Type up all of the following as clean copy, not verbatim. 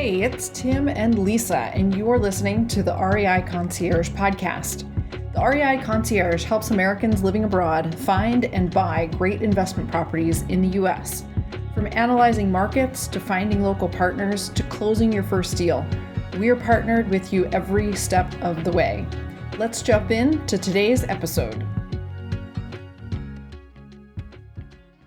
Hey, it's Tim and Lisa, and you're listening to the REI Concierge Podcast. The REI Concierge helps Americans living abroad find and buy great investment properties in the U.S. From analyzing markets to finding local partners to closing your first deal, we are partnered with you every step of the way. Let's jump into today's episode.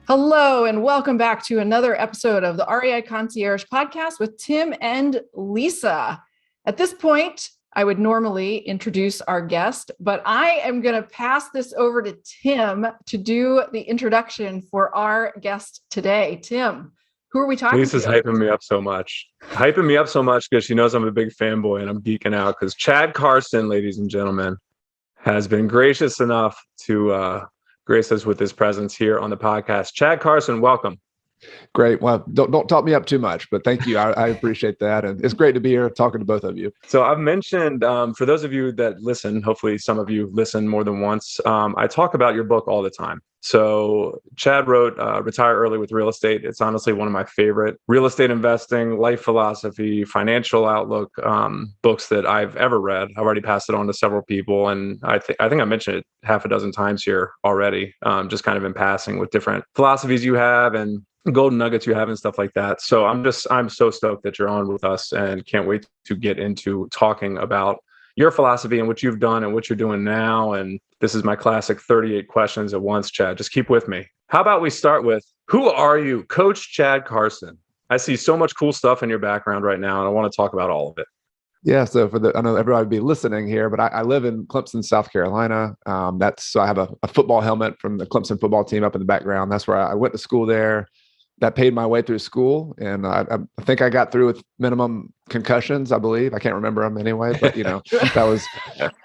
Hello, and welcome back to another episode of the REI Concierge Podcast with Tim and Lisa. At this point, I would normally introduce our guest, but I am going to pass this over to Tim to do the introduction for our guest today. Tim, who are we talking to? Lisa's hyping me up so much. Because she knows I'm a big fanboy and I'm geeking out because Chad Carson, ladies and gentlemen, has been gracious enough to grace us with his presence here on the podcast. Chad Carson, welcome. Great. Well, don't talk me up too much, but thank you. I appreciate that. And it's great to be here talking to both of you. So I've mentioned, for those of you that listen, hopefully some of you listen more than once, I talk about your book all the time. So Chad wrote Retire Early with Real Estate. It's honestly one of my favorite real estate investing, life philosophy, financial outlook books that I've ever read. I've already passed it on to several people. And I think I mentioned it half a dozen times here already, just kind of in passing with different philosophies you have and golden nuggets you have and stuff like that. So I'm so stoked that you're on with us and can't wait to get into talking about your philosophy and what you've done and what you're doing now. And this is my classic 38 questions at once, Chad. Just keep with me. How about we start with, who are you, Coach Chad Carson? I see so much cool stuff in your background right now, and I want to talk about all of it. Yeah, so I know everybody would be listening here, but I live in Clemson, South Carolina. So I have a football helmet from the Clemson football team up in the background. That's where I went to school there. That paid my way through school. And I think I got through with minimum concussions, I believe. I can't remember them anyway, but that was,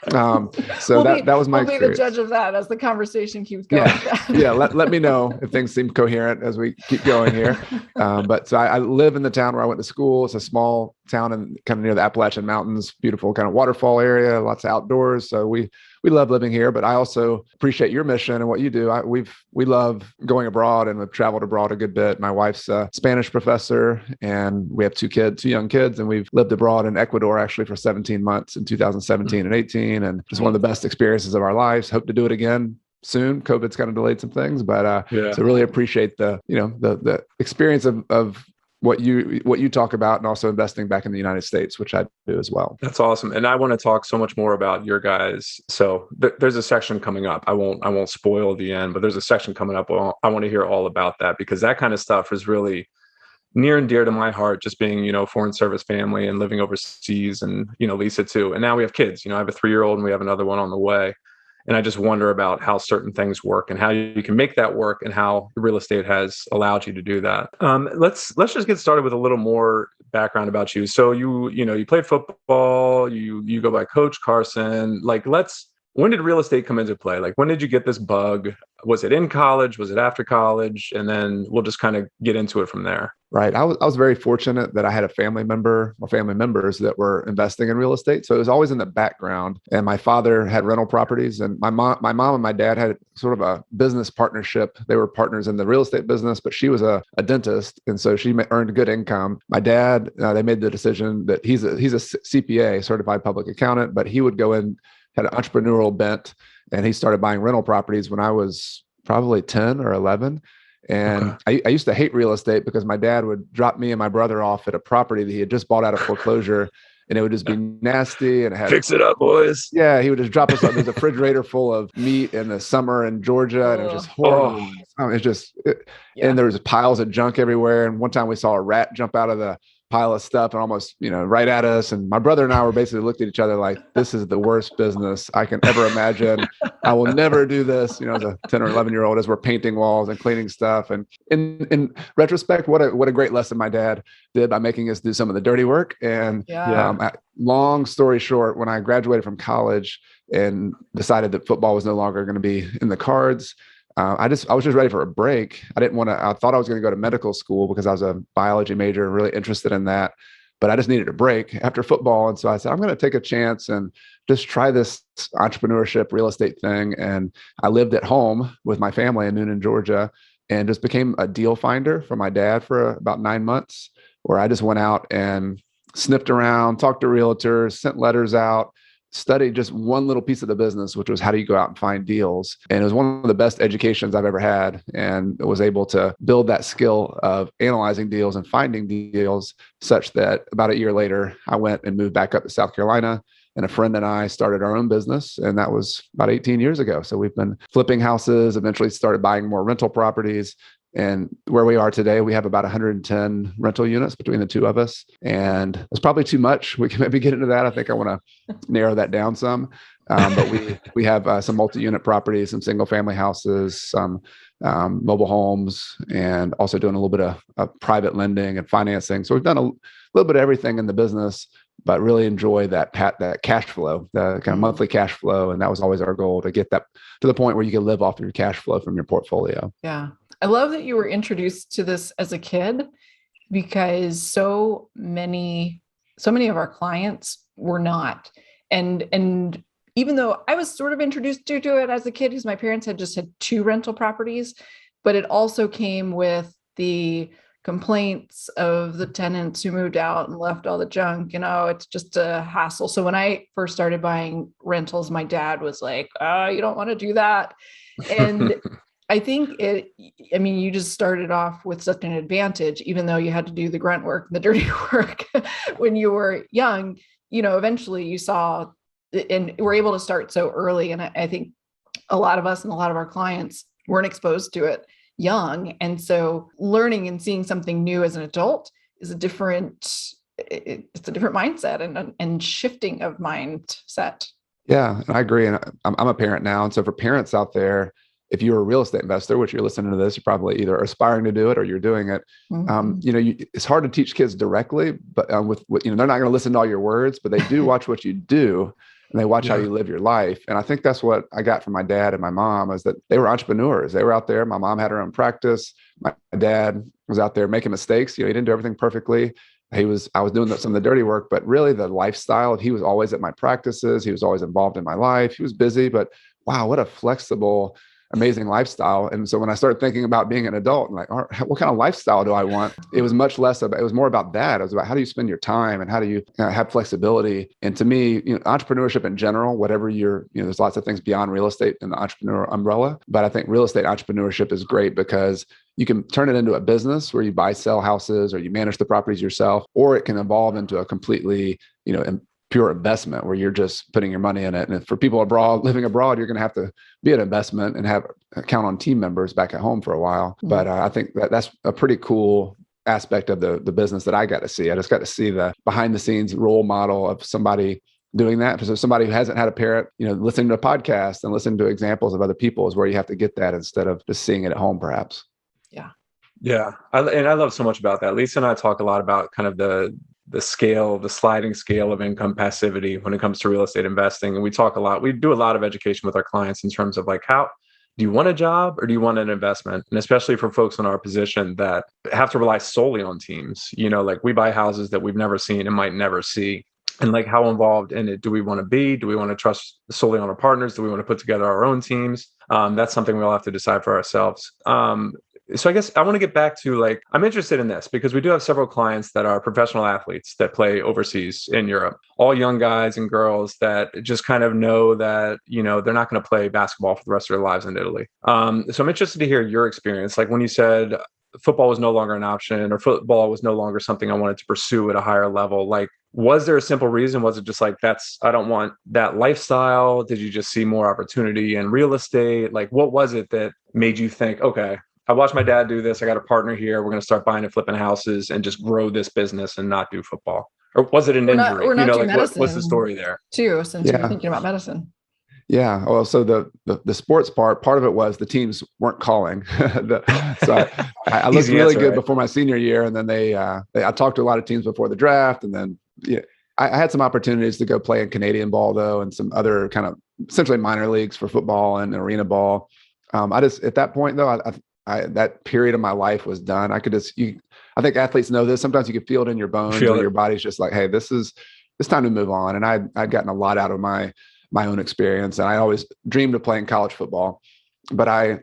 that was my experience. We'll be the judge of that as the conversation keeps going. Yeah. Let me know if things seem coherent as we keep going here. So I live in the town where I went to school. It's a small town and kind of near the Appalachian Mountains, beautiful kind of waterfall area, lots of outdoors. So we love living here, but I also appreciate your mission and what you do. We love going abroad and we've traveled abroad a good bit. My wife's a Spanish professor and we have two young kids, and we've lived abroad in Ecuador actually for 17 months in 2017 and 18. And just one of the best experiences of our lives. Hope to do it again soon. COVID's kind of delayed some things, but so really appreciate the experience of what you talk about, and also investing back in the United States, which I do as well. That's awesome. And I want to talk so much more about your guys. So there's a section coming up. I won't spoil the end, but there's a section coming up. I want to hear all about that, because that kind of stuff is really near and dear to my heart, just being, foreign service family and living overseas, and, Lisa too. And now we have kids, I have a 3-year-old and we have another one on the way. And I just wonder about how certain things work and how you can make that work, and how real estate has allowed you to do that. Let's just get started with a little more background about you. So you played football, you go by Coach Carson. When did real estate come into play? When did you get this bug? Was it in college? Was it after college? And then we'll just kind of get into it from there. Right. I was very fortunate that I had a family member or family members that were investing in real estate. So it was always in the background. And my father had rental properties, and my mom and my dad had sort of a business partnership. They were partners in the real estate business, but she was a dentist. And so she earned good income. My dad, they made the decision that he's a CPA, certified public accountant, but he would go in, had an entrepreneurial bent, and he started buying rental properties when I was probably 10 or 11. And I used to hate real estate because my dad would drop me and my brother off at a property that he had just bought out of foreclosure, and it would just be nasty and fix it up, boys. Yeah, he would just drop us off. There's a refrigerator full of meat in the summer in Georgia, and it was just horrible. And there was piles of junk everywhere. And one time we saw a rat jump out of the pile of stuff and almost, right at us. And my brother and I were basically looked at each other like, this is the worst business I can ever imagine. I will never do this, as a 10 or 11-year-old, as we're painting walls and cleaning stuff. And in retrospect, what a great lesson my dad did by making us do some of the dirty work. And long story short, when I graduated from college and decided that football was no longer going to be in the cards, I was just ready for a break. I thought I was going to go to medical school because I was a biology major, really interested in that, but I just needed a break after football. And so I said, I'm going to take a chance and just try this entrepreneurship real estate thing. And I lived at home with my family in Noonan, Georgia, and just became a deal finder for my dad for about 9 months, where I just went out and sniffed around, talked to realtors, sent letters out, studied just one little piece of the business, which was how do you go out and find deals. And it was one of the best educations I've ever had, and was able to build that skill of analyzing deals and finding deals, such that about a year later, I went and moved back up to South Carolina. And a friend and I started our own business, and that was about 18 years ago. So we've been flipping houses, eventually started buying more rental properties. And where we are today, we have about 110 rental units between the two of us. And it's probably too much. We can maybe get into that. I think I want to narrow that down some. But we have some multi-unit properties, some single-family houses, some mobile homes, and also doing a little bit of private lending and financing. So we've done a little bit of everything in the business, but really enjoy that cash flow, the kind of monthly cash flow. And that was always our goal, to get that to the point where you can live off your cash flow from your portfolio. Yeah. I love that you were introduced to this as a kid, because so many of our clients were not. And even though I was sort of introduced to it as a kid, because my parents had just had 2 rental properties, but it also came with the complaints of the tenants who moved out and left all the junk. It's just a hassle. So when I first started buying rentals, my dad was like, you don't want to do that. And I think you just started off with such an advantage, even though you had to do the grunt work, the dirty work when you were young. Eventually you saw and were able to start so early. And I think a lot of us and a lot of our clients weren't exposed to it young. And so learning and seeing something new as an adult is a different mindset and shifting of mindset. Yeah, I agree. And I'm a parent now. And so for parents out there, if you're a real estate investor, which you're listening to this, you're probably either aspiring to do it or you're doing it. Mm-hmm. It's hard to teach kids directly, but they're not going to listen to all your words, but they do watch what you do, and they watch how you live your life. And I think that's what I got from my dad and my mom, is that they were entrepreneurs. They were out there. My mom had her own practice. My dad was out there making mistakes. He didn't do everything perfectly. I was doing some of the dirty work, but really the lifestyle, he was always at my practices. He was always involved in my life. He was busy, but wow, what a flexible, amazing lifestyle. And so when I started thinking about being an adult, and like, all right, what kind of lifestyle do I want? It was much less about, it was more about that. It was about how do you spend your time and how do you have flexibility? And to me, entrepreneurship in general, whatever there's lots of things beyond real estate in the entrepreneur umbrella, but I think real estate entrepreneurship is great because you can turn it into a business where you buy, sell houses, or you manage the properties yourself, or it can evolve into a completely, pure investment where you're just putting your money in it. And for people living abroad, you're going to have to be an investment and count on team members back at home for a while. Mm-hmm. But I think that's a pretty cool aspect of the business that I got to see. I just got to see the behind the scenes role model of somebody doing that. So somebody who hasn't had a parent, listening to a podcast and listening to examples of other people is where you have to get that instead of just seeing it at home, perhaps. Yeah. Yeah. I love so much about that. Lisa and I talk a lot about kind of the sliding scale of income passivity when it comes to real estate investing. And we do a lot of education with our clients in terms of like, how do you want a job or do you want an investment? And especially for folks in our position that have to rely solely on teams, like we buy houses that we've never seen and might never see. And like, how involved in it do we want to be? Do we want to trust solely on our partners? Do we want to put together our own teams? That's something we'll have to decide for ourselves. So I guess I want to get back to I'm interested in this because we do have several clients that are professional athletes that play overseas in Europe, all young guys and girls that just kind of know that, they're not going to play basketball for the rest of their lives in Italy. So I'm interested to hear your experience. Like when you said football was no longer an option or football was no longer something I wanted to pursue at a higher level, was there a simple reason? Was it just I don't want that lifestyle? Did you just see more opportunity in real estate? What was it that made you think, okay, I watched my dad do this. I got a partner here. We're going to start buying and flipping houses and just grow this business and not do football? Or was it an injury? What's the story there? Too, since you're thinking about medicine. Yeah. Well, so the sports part of it was the teams weren't calling. So I looked really good before my senior year. And then I talked to a lot of teams before the draft. And then I had some opportunities to go play in Canadian ball though, and some other kind of essentially minor leagues for football and arena ball. At that point though, that period of my life was done. I think athletes know this. Sometimes you can feel it in your bones or your body's just like, hey, it's time to move on. And I'd gotten a lot out of my own experience. And I always dreamed of playing college football, but I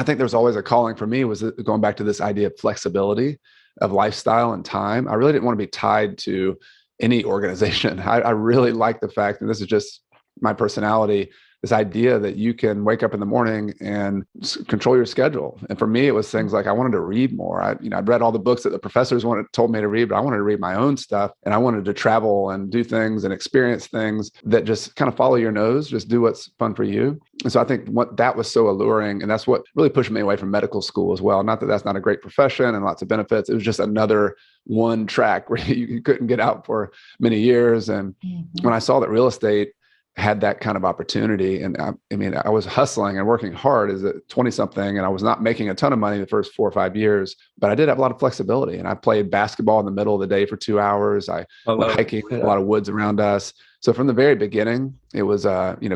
think there's always a calling for me was going back to this idea of flexibility of lifestyle and time. I really didn't want to be tied to any organization. I really like the fact, and this is just my personality, this idea that you can wake up in the morning and control your schedule. And for me, it was things like I wanted to read more. I'd read all the books that the professors told me to read, but I wanted to read my own stuff, and I wanted to travel and do things and experience things that just kind of follow your nose, just do what's fun for you. And so I think that was so alluring, and that's what really pushed me away from medical school as well. Not that that's not a great profession and lots of benefits. It was just another one track where you couldn't get out for many years. And when I saw that real estate had that kind of opportunity. And I was hustling and working hard as a 20-something, and I was not making a ton of money the first 4 or 5 years, but I did have a lot of flexibility. And I played basketball in the middle of the day for 2 hours. I went hiking a lot of woods around us. So from the very beginning, it was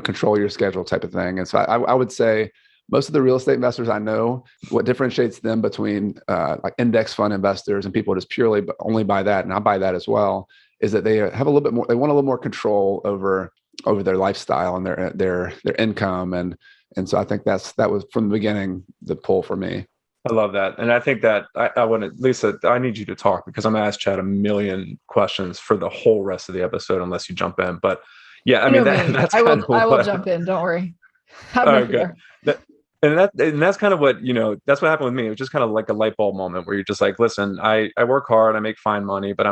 control your schedule type of thing. And so I would say most of the real estate investors I know, what differentiates them between like index fund investors and people just purely only buy that, and I buy that as well, is that they have a little bit more, they want a little more control over their lifestyle and their income. And so I think that was from the beginning, the pull for me. I love that. And I think that I want to, Lisa, I need you to talk, because I'm going to ask Chad a million questions for the whole rest of the episode, unless you jump in. But yeah, that's I will jump in. Don't worry. And that's kind of what, that's what happened with me. It was just kind of like a light bulb moment where you're just like, listen, I work hard, I make fine money, but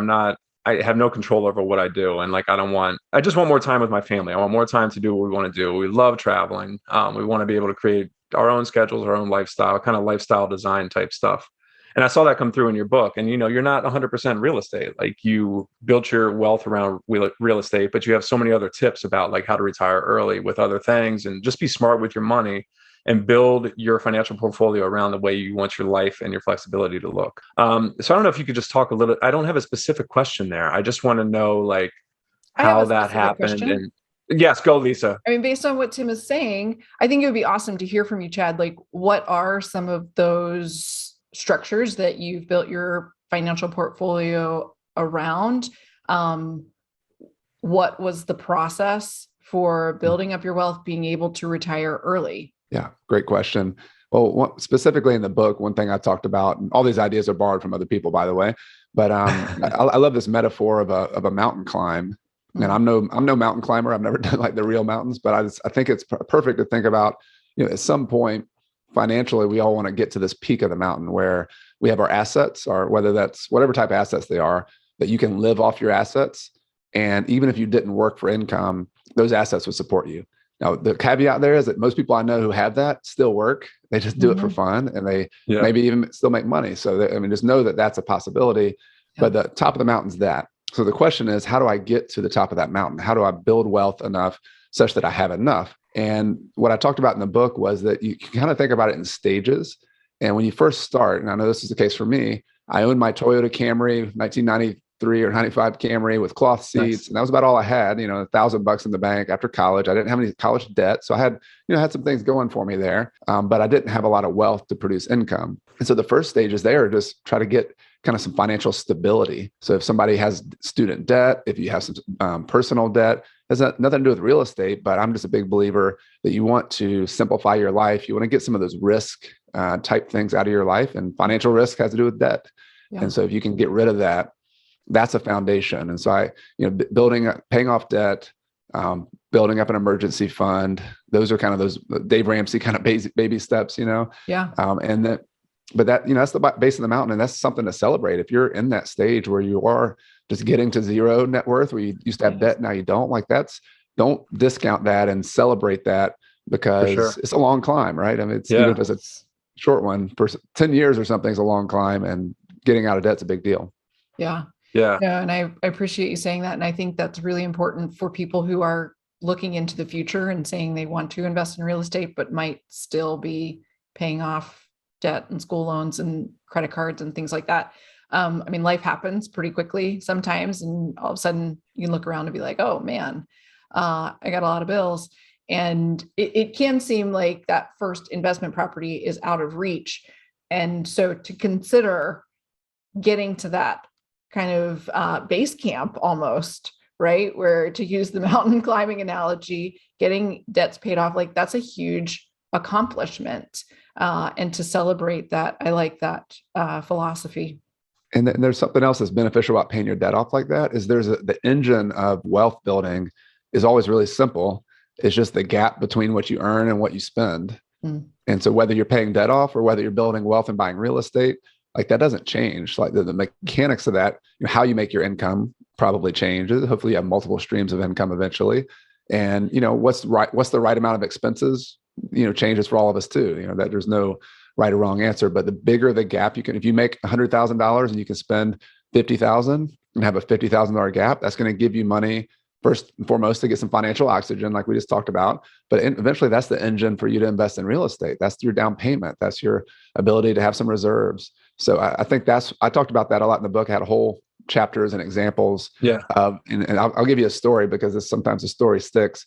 I have no control over what I do. And like, I just want more time with my family. I want more time to do what we want to do. We love traveling. We want to be able to create our own schedules, our own lifestyle, kind of lifestyle design type stuff. And I saw that come through in your book. And, you're not 100% real estate. Like, you built your wealth around real estate, but you have so many other tips about like how to retire early with other things, and just be smart with your money and build your financial portfolio around the way you want your life and your flexibility to look. So I don't know if you could just talk a little. I don't have a specific question there. I just want to know like how that happened. And yes, go, Lisa. I mean, based on what Tim is saying, I think it would be awesome to hear from you, Chad. Like, what are some of those structures that you've built your financial portfolio around? What was the process for building up your wealth, being able to retire early? Yeah, great question. Well, specifically in the book, one thing I talked about, and all these ideas are borrowed from other people, by the way, but I love this metaphor of a mountain climb. And I'm no mountain climber. I've never done like the real mountains, but I think it's perfect to think about, at some point financially, we all want to get to this peak of the mountain where we have our assets, or whether that's whatever type of assets they are, that you can live off your assets. And even if you didn't work for income, those assets would support you. Now, the caveat there is that most people I know who have that still work. They just do it for fun, and they maybe even still make money. So, just know that that's a possibility. Yeah. But the top of the mountain's that. So the question is, how do I get to the top of that mountain? How do I build wealth enough such that I have enough? And what I talked about in the book was that you can kind of think about it in stages. And when you first start, and I know this is the case for me, I owned my Toyota Camry, 1993 or 95 Camry with cloth seats. Nice. And that was about all I had, $1,000 in the bank after college. I didn't have any college debt. So I had, had some things going for me there, but I didn't have a lot of wealth to produce income. And so the first stages there are just try to get kind of some financial stability. So if somebody has student debt, if you have some personal debt, has nothing to do with real estate, but I'm just a big believer that you want to simplify your life. You want to get some of those risk type things out of your life, and financial risk has to do with debt. Yeah. And so if you can get rid of that, that's a foundation. And so paying off debt, building up an emergency fund, those are kind of those Dave Ramsey kind of baby steps, Yeah. But that's the base of the mountain, and that's something to celebrate. If you're in that stage where you are just getting to zero net worth, where you used to have debt, now you don't, don't discount that and celebrate that, because it's a long climb, right? I mean, even if it's a short one, for 10 years or something is a long climb, and getting out of debt's a big deal. Yeah. Yeah. Yeah. And I appreciate you saying that. And I think that's really important for people who are looking into the future and saying they want to invest in real estate, but might still be paying off debt and school loans and credit cards and things like that. Life happens pretty quickly sometimes, and all of a sudden you can look around and be like, oh man, I got a lot of bills. And it can seem like that first investment property is out of reach. And so to consider getting to that kind of base camp almost, right? Where, to use the mountain climbing analogy, getting debts paid off, like that's a huge accomplishment. And to celebrate that, I like that philosophy. And then there's something else that's beneficial about paying your debt off like that is the engine of wealth building is always really simple. It's just the gap between what you earn and what you spend. And so whether you're paying debt off or whether you're building wealth and buying real estate, like that doesn't change. Like the mechanics of that, how you make your income probably changes. Hopefully you have multiple streams of income eventually. And, what's the right amount of expenses, changes for all of us too. That there's no right or wrong answer, but the bigger the gap if you make $100,000 and you can spend $50,000 and have a $50,000 gap, that's going to give you money first and foremost to get some financial oxygen, like we just talked about. But eventually that's the engine for you to invest in real estate. That's your down payment. That's your ability to have some reserves. So I think I talked about that a lot in the book. I had whole chapters and examples. Yeah. And I'll give you a story because sometimes the story sticks.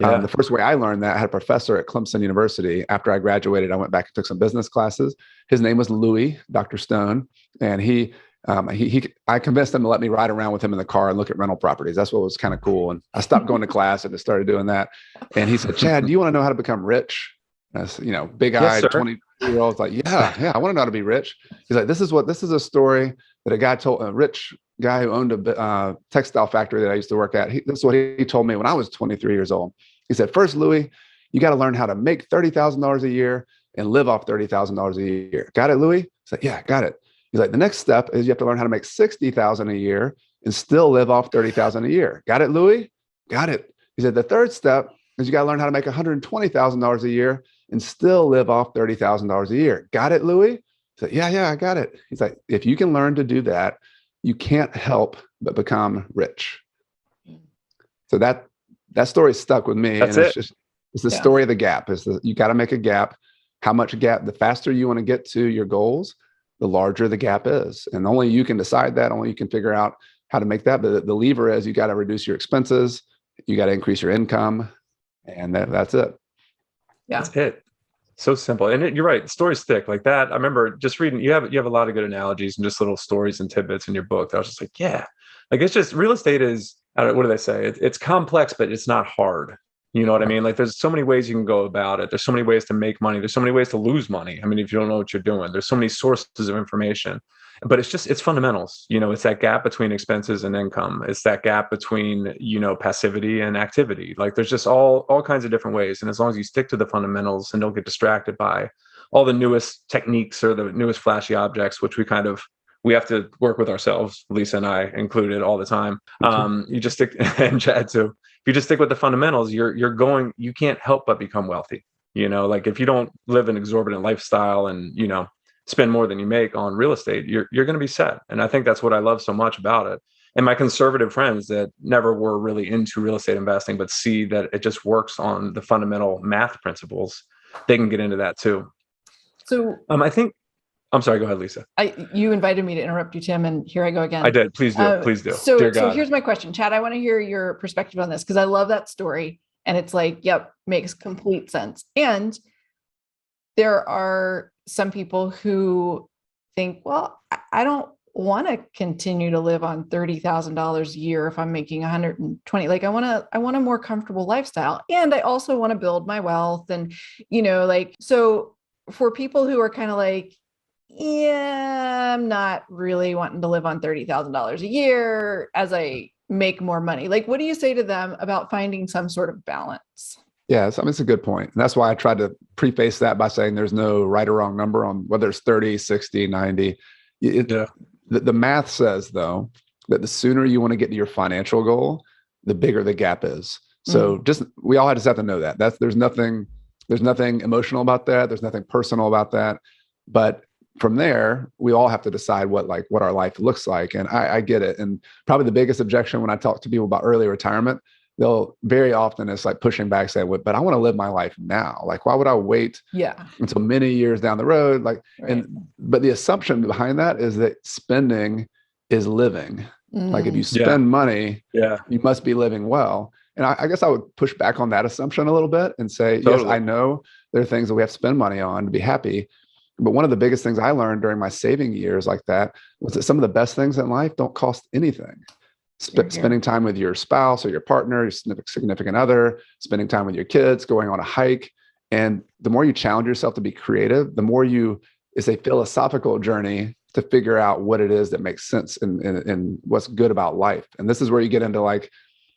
Yeah. The first way I learned that, I had a professor at Clemson University. After I graduated, I went back and took some business classes. His name was Louis, Dr. Stone. And I convinced him to let me ride around with him in the car and look at rental properties. That's what was kind of cool. And I stopped going to class and just started doing that. And he said, Chad, do you want to know how to become rich? That's, big-eyed 20-year-old, like, yeah, I want to know how to be rich. He's like, this is a story that a guy told, a rich guy who owned a textile factory that I used to work at. This is what he told me when I was 23 years old. He said, first, Louis, you got to learn how to make $30,000 a year and live off $30,000 a year. Got it, Louis? He's like, yeah, got it. He's like, the next step is you have to learn how to make $60,000 a year and still live off $30,000 a year. Got it, Louis? Got it. He said, the third step is you got to learn how to make $120,000 a year and still live off $30,000 a year. Got it, Louis? He said, yeah, I got it. He's like, if you can learn to do that, you can't help but become rich. So that story stuck with me. That's and it's the story of the gap. You got to make a gap. How much gap? The faster you want to get to your goals, the larger the gap is. And only you can decide that. Only you can figure out how to make that. But the lever is you got to reduce your expenses. You got to increase your income. And that's it. Yeah. That's it. So simple. And you're right. Stories stick like that. I remember just reading, you have a lot of good analogies and just little stories and tidbits in your book. That I was just like, yeah, like it's just real estate is, I don't know, what do they say? It's complex, but it's not hard. You know what I mean? Like there's so many ways you can go about it. There's so many ways to make money. There's so many ways to lose money. I mean, if you don't know what you're doing, there's so many sources of information, but it's fundamentals. It's that gap between expenses and income. It's that gap between, passivity and activity. Like there's just all kinds of different ways. And as long as you stick to the fundamentals and don't get distracted by all the newest techniques or the newest flashy objects, which we have to work with ourselves, Lisa and I included, all the time. You just stick, and Chad too. If you just stick with the fundamentals, you can't help but become wealthy. Like if you don't live an exorbitant lifestyle and, spend more than you make on real estate, you're going to be set. And I think that's what I love so much about it. And my conservative friends that never were really into real estate investing, but see that it just works on the fundamental math principles, they can get into that too. So I'm sorry, go ahead, Lisa. You invited me to interrupt you, Tim, and here I go again. I did. Please do. Please do. So here's my question, Chad. I want to hear your perspective on this because I love that story. And it's like, yep, makes complete sense. And there are some people who think, well, I don't want to continue to live on $30,000 a year if I'm making 120. Like I want a more comfortable lifestyle. And I also want to build my wealth. And, so for people who are kind of like, yeah, I'm not really wanting to live on $30,000 a year as I make more money. Like, what do you say to them about finding some sort of balance? Yeah, it's a good point. And that's why I tried to preface that by saying there's no right or wrong number on whether it's 30, 60, 90. The math says, though, that the sooner you want to get to your financial goal, the bigger the gap is. So we all just have to know that. There's nothing emotional about that. There's nothing personal about that. But from there, we all have to decide what our life looks like. And I get it. And probably the biggest objection when I talk to people about early retirement, they'll very often it's like pushing back, saying, but I want to live my life now. Like, why would I wait until many years down the road? Like, but the assumption behind that is that spending is living. Like if you spend money, you must be living well. And I guess I would push back on that assumption a little bit and say, yes, I know there are things that we have to spend money on to be happy. But one of the biggest things I learned during my saving years like that was that some of the best things in life don't cost anything. Spending time with your spouse or your partner, your significant other, spending time with your kids, going on a hike. And the more you challenge yourself to be creative, the more it's a philosophical journey to figure out what it is that makes sense and what's good about life. And this is where you get into like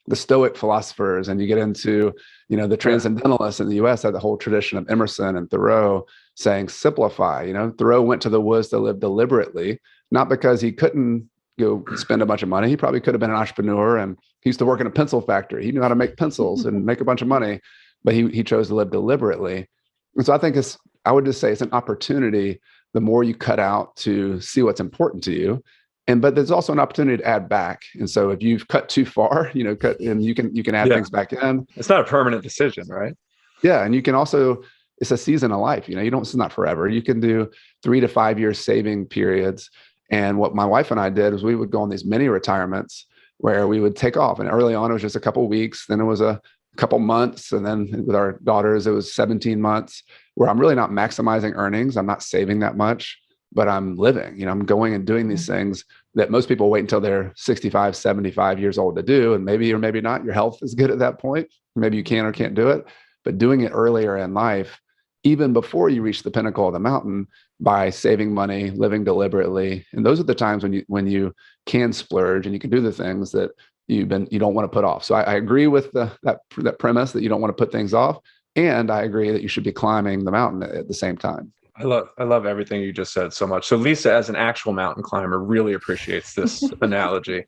the Stoic philosophers, and you get into, the transcendentalists in the US had the whole tradition of Emerson and Thoreau saying, simplify. Thoreau went to the woods to live deliberately, not because he couldn't go spend a bunch of money. He probably could have been an entrepreneur, and he used to work in a pencil factory. He knew how to make pencils and make a bunch of money, but he chose to live deliberately. And so I think I would just say it's an opportunity the more you cut out to see what's important to you. But there's also an opportunity to add back. And so if you've cut too far, cut, and you can add things back in. It's not a permanent decision, right? Yeah. And you can also, it's a season of life. It's not forever. You can do 3 to 5 year saving periods. And what my wife and I did is we would go on these mini retirements where we would take off. And early on, it was just a couple of weeks. Then it was a couple months. And then with our daughters, it was 17 months where I'm really not maximizing earnings. I'm not saving that much, but I'm living. I'm going and doing these things that most people wait until they're 65, 75 years old to do. And maybe or maybe not, your health is good at that point. Maybe you can or can't do it. But doing it earlier in life, even before you reach the pinnacle of the mountain, by saving money, living deliberately. And those are the times when you can splurge and you can do the things that you don't want to put off. So I agree with that premise that you don't want to put things off. And I agree that you should be climbing the mountain at the same time. I love everything you just said so much. So Lisa, as an actual mountain climber, really appreciates this analogy,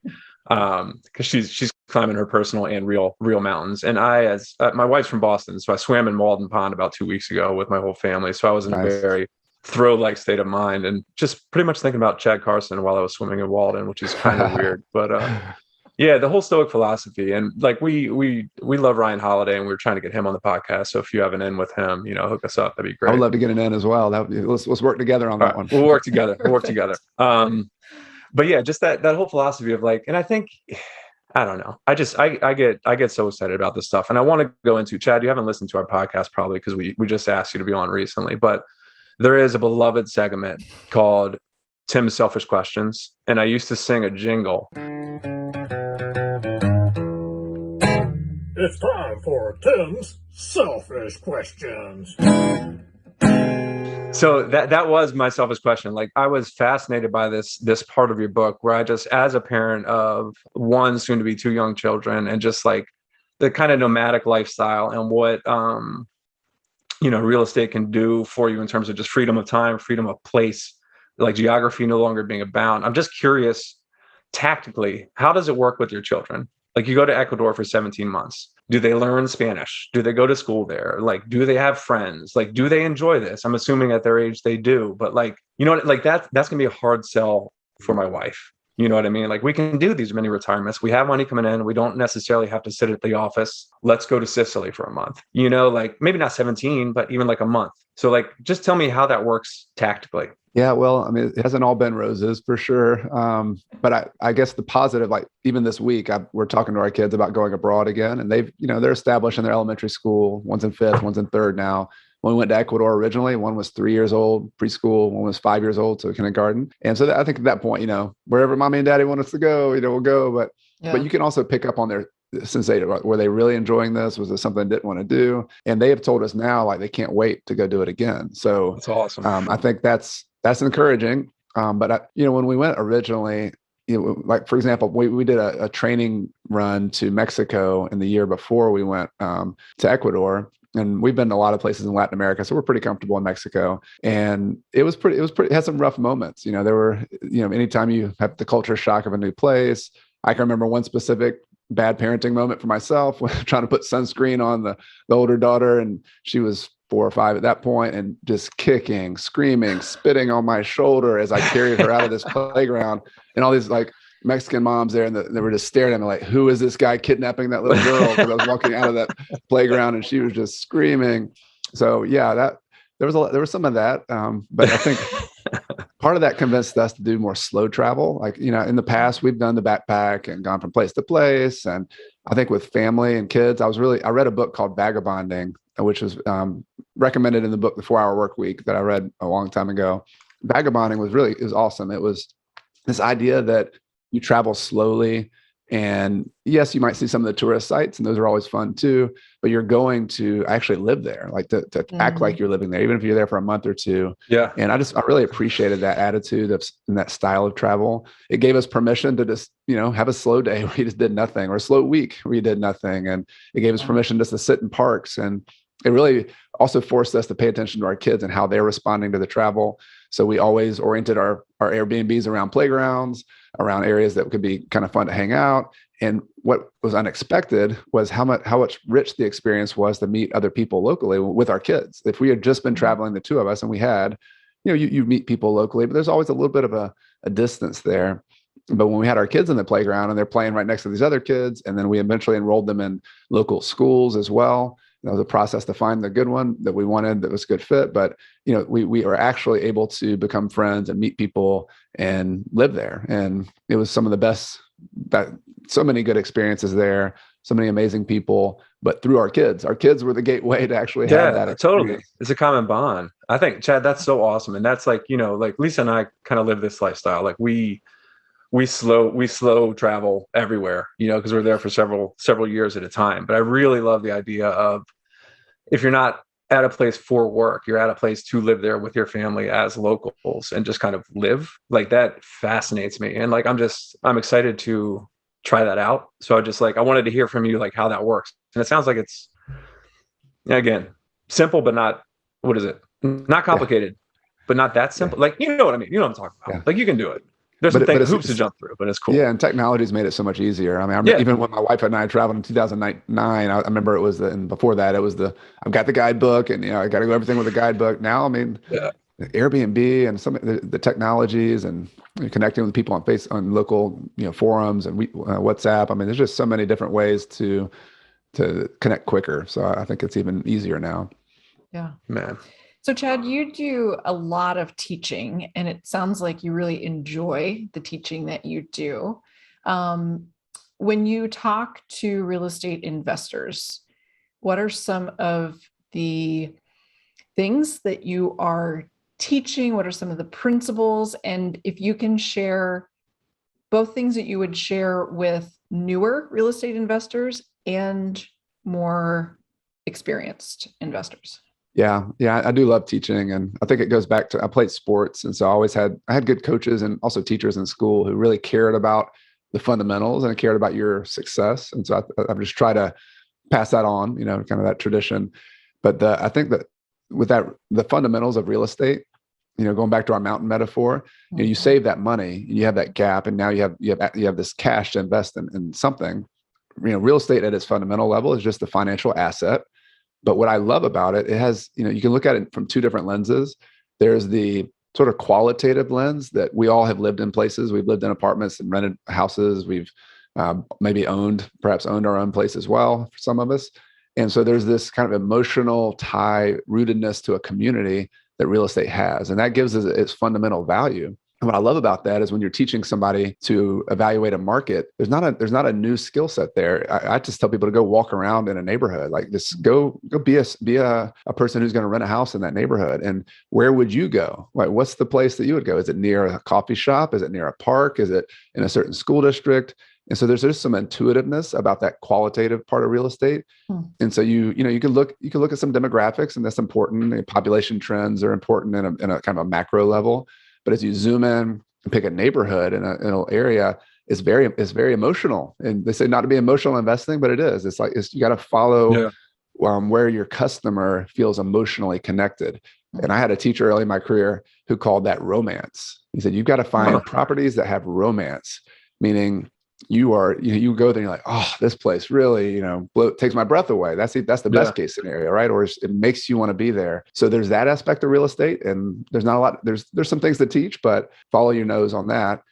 because she's climbing her personal and real mountains. And I, as my wife's from Boston, so I swam in Walden Pond about 2 weeks ago with my whole family. So I was in a very throw-like state of mind, and just pretty much thinking about Chad Carson while I was swimming in Walden, which is kind of weird, but yeah, the whole Stoic philosophy. And like we love Ryan Holiday, and we were trying to get him on the podcast. So if you have an in with him, hook us up. That'd be great. I would love to get an in as well. Let's work together on that one. We'll work together. But yeah, just that whole philosophy of like, and I think, I don't know. I get so excited about this stuff. And I want to go into, Chad, you haven't listened to our podcast probably because we just asked you to be on recently, but there is a beloved segment called Tim's Selfish Questions. And I used to sing a jingle. It's time for Tim's Selfish Questions. So that was my selfish question. Like, I was fascinated by this part of your book where I just, as a parent of one, soon to be 2 young children, and just like the kind of nomadic lifestyle and what, real estate can do for you in terms of just freedom of time, freedom of place, like geography no longer being a bound. I'm just curious, tactically, how does it work with your children? Like, you go to Ecuador for 17 months. Do they learn Spanish? Do they go to school there? Like, do they have friends? Like, do they enjoy this? I'm assuming at their age they do, but like, that's gonna be a hard sell for my wife. You know what I mean? Like, we can do these mini retirements. We have money coming in. We don't necessarily have to sit at the office. Let's go to Sicily for a month, like maybe not 17, but even like a month. So like, just tell me how that works tactically. Yeah, well, I mean, it hasn't all been roses for sure. But I guess the positive, like even this week, we're talking to our kids about going abroad again, and they're established in their elementary school. One's in 5th, one's in 3rd now. When we went to Ecuador originally, one was 3 years old, preschool, one was 5 years old, so kindergarten. And so I think at that point, wherever mommy and daddy want us to go, we'll go. But you can also pick up on their, since were they really enjoying this? Was this something they didn't want to do? And they have told us now, like, they can't wait to go do it again. So that's awesome. I think that's encouraging. But when we went originally, like, for example, we did a training run to Mexico in the year before we went to Ecuador. And we've been to a lot of places in Latin America, so we're pretty comfortable in Mexico. And it had some rough moments. There were, anytime you have the culture shock of a new place. I can remember one specific bad parenting moment for myself when trying to put sunscreen on the older daughter, and she was 4 or 5 at that point, and just kicking, screaming, spitting on my shoulder as I carried her out of this playground, and all these like Mexican moms there, and they were just staring at me like, who is this guy kidnapping that little girl? Because I was walking out of that playground and she was just screaming. So yeah, there was some of that. But I think part of that convinced us to do more slow travel. Like, in the past we've done the backpack and gone from place to place. And I think with family and kids, I read a book called Vagabonding, which was recommended in the book, The 4-Hour Work Week, that I read a long time ago. Vagabonding was awesome. It was this idea that you travel slowly And yes, you might see some of the tourist sites, and those are always fun too, but you're going to actually live there, like to act like you're living there, even if you're there for a month or two. Yeah. And I really appreciated that attitude and that style of travel. It gave us permission to just, have a slow day where you just did nothing, or a slow week where you did nothing. And it gave us permission just to sit in parks. And it really also forced us to pay attention to our kids and how they're responding to the travel. So we always oriented our Airbnbs around playgrounds, around areas that could be kind of fun to hang out. And what was unexpected was how much rich the experience was to meet other people locally with our kids. If we had just been traveling, the two of us, and we had, you meet people locally, but there's always a little bit of a distance there. But when we had our kids in the playground and they're playing right next to these other kids, and then we eventually enrolled them in local schools as well. That was a process to find the good one that we wanted, that was a good fit. But, we are actually able to become friends and meet people and live there. And it was some of the best, so many good experiences there, so many amazing people, but through our kids were the gateway to actually have that experience. Totally. It's a common bond. I think, Chad, that's so awesome. And that's like, like Lisa and I kind of live this lifestyle. Like we slow travel everywhere, because we're there for several years at a time. But I really love the idea of, if you're not at a place for work, you're at a place to live there with your family as locals and just kind of live. Like, that fascinates me. And like, I'm excited to try that out. So I wanted to hear from you, like, how that works. And it sounds like it's, again, simple, but not, what is it? Not complicated, but not that simple. Like, you know what I mean? You know what I'm talking about. Like, you can do it. There's some hoops to jump through, but it's cool. Yeah, and technology's made it so much easier. I mean, even when my wife and I traveled in 2009, I remember it was and before that, it was I've got the guidebook, and I got to go everything with a guidebook. Now, I mean, Airbnb and some of the technologies, and connecting with people on local forums and WhatsApp. I mean, there's just so many different ways to connect quicker. So I think it's even easier now. Yeah, man. So Chad, you do a lot of teaching, and it sounds like you really enjoy the teaching that you do. When you talk to real estate investors, what are some of the things that you are teaching? What are some of the principles? And if you can share both things that you would share with newer real estate investors and more experienced investors. Yeah, I do love teaching, and I think it goes back to I played sports, and so I had good coaches and also teachers in school who really cared about the fundamentals and cared about your success, and so I just try to pass that on, kind of that tradition. But I think that with that, the fundamentals of real estate, going back to our mountain metaphor, you save that money, you have that gap, and now you have this cash to invest in something. Real estate at its fundamental level is just a financial asset. But what I love about it, it has, you can look at it from two different lenses. There's the sort of qualitative lens that we all have lived in places. We've lived in apartments and rented houses. We've maybe perhaps owned our own place as well, for some of us. And so there's this kind of emotional tie, rootedness to a community that real estate has. And that gives us its fundamental value. And what I love about that is when you're teaching somebody to evaluate a market, there's not a new skill set there. I just tell people to go walk around in a neighborhood, like just go be a person who's going to rent a house in that neighborhood. And where would you go? Like, what's the place that you would go? Is it near a coffee shop? Is it near a park? Is it in a certain school district? And so there's just some intuitiveness about that qualitative part of real estate. And so you can look at some demographics, and that's important. Population trends are important in a kind of a macro level. But as you zoom in and pick a neighborhood in an area, it's very emotional. And they say not to be emotional investing, but it is. It's like you got to follow where your customer feels emotionally connected. And I had a teacher early in my career who called that romance. He said, you've got to find properties that have romance, meaning you go there and you're like, oh, this place really, takes my breath away. That's the best case scenario, right? Or it makes you want to be there. So there's that aspect of real estate, and there's not a lot. There's some things to teach, but follow your nose on that.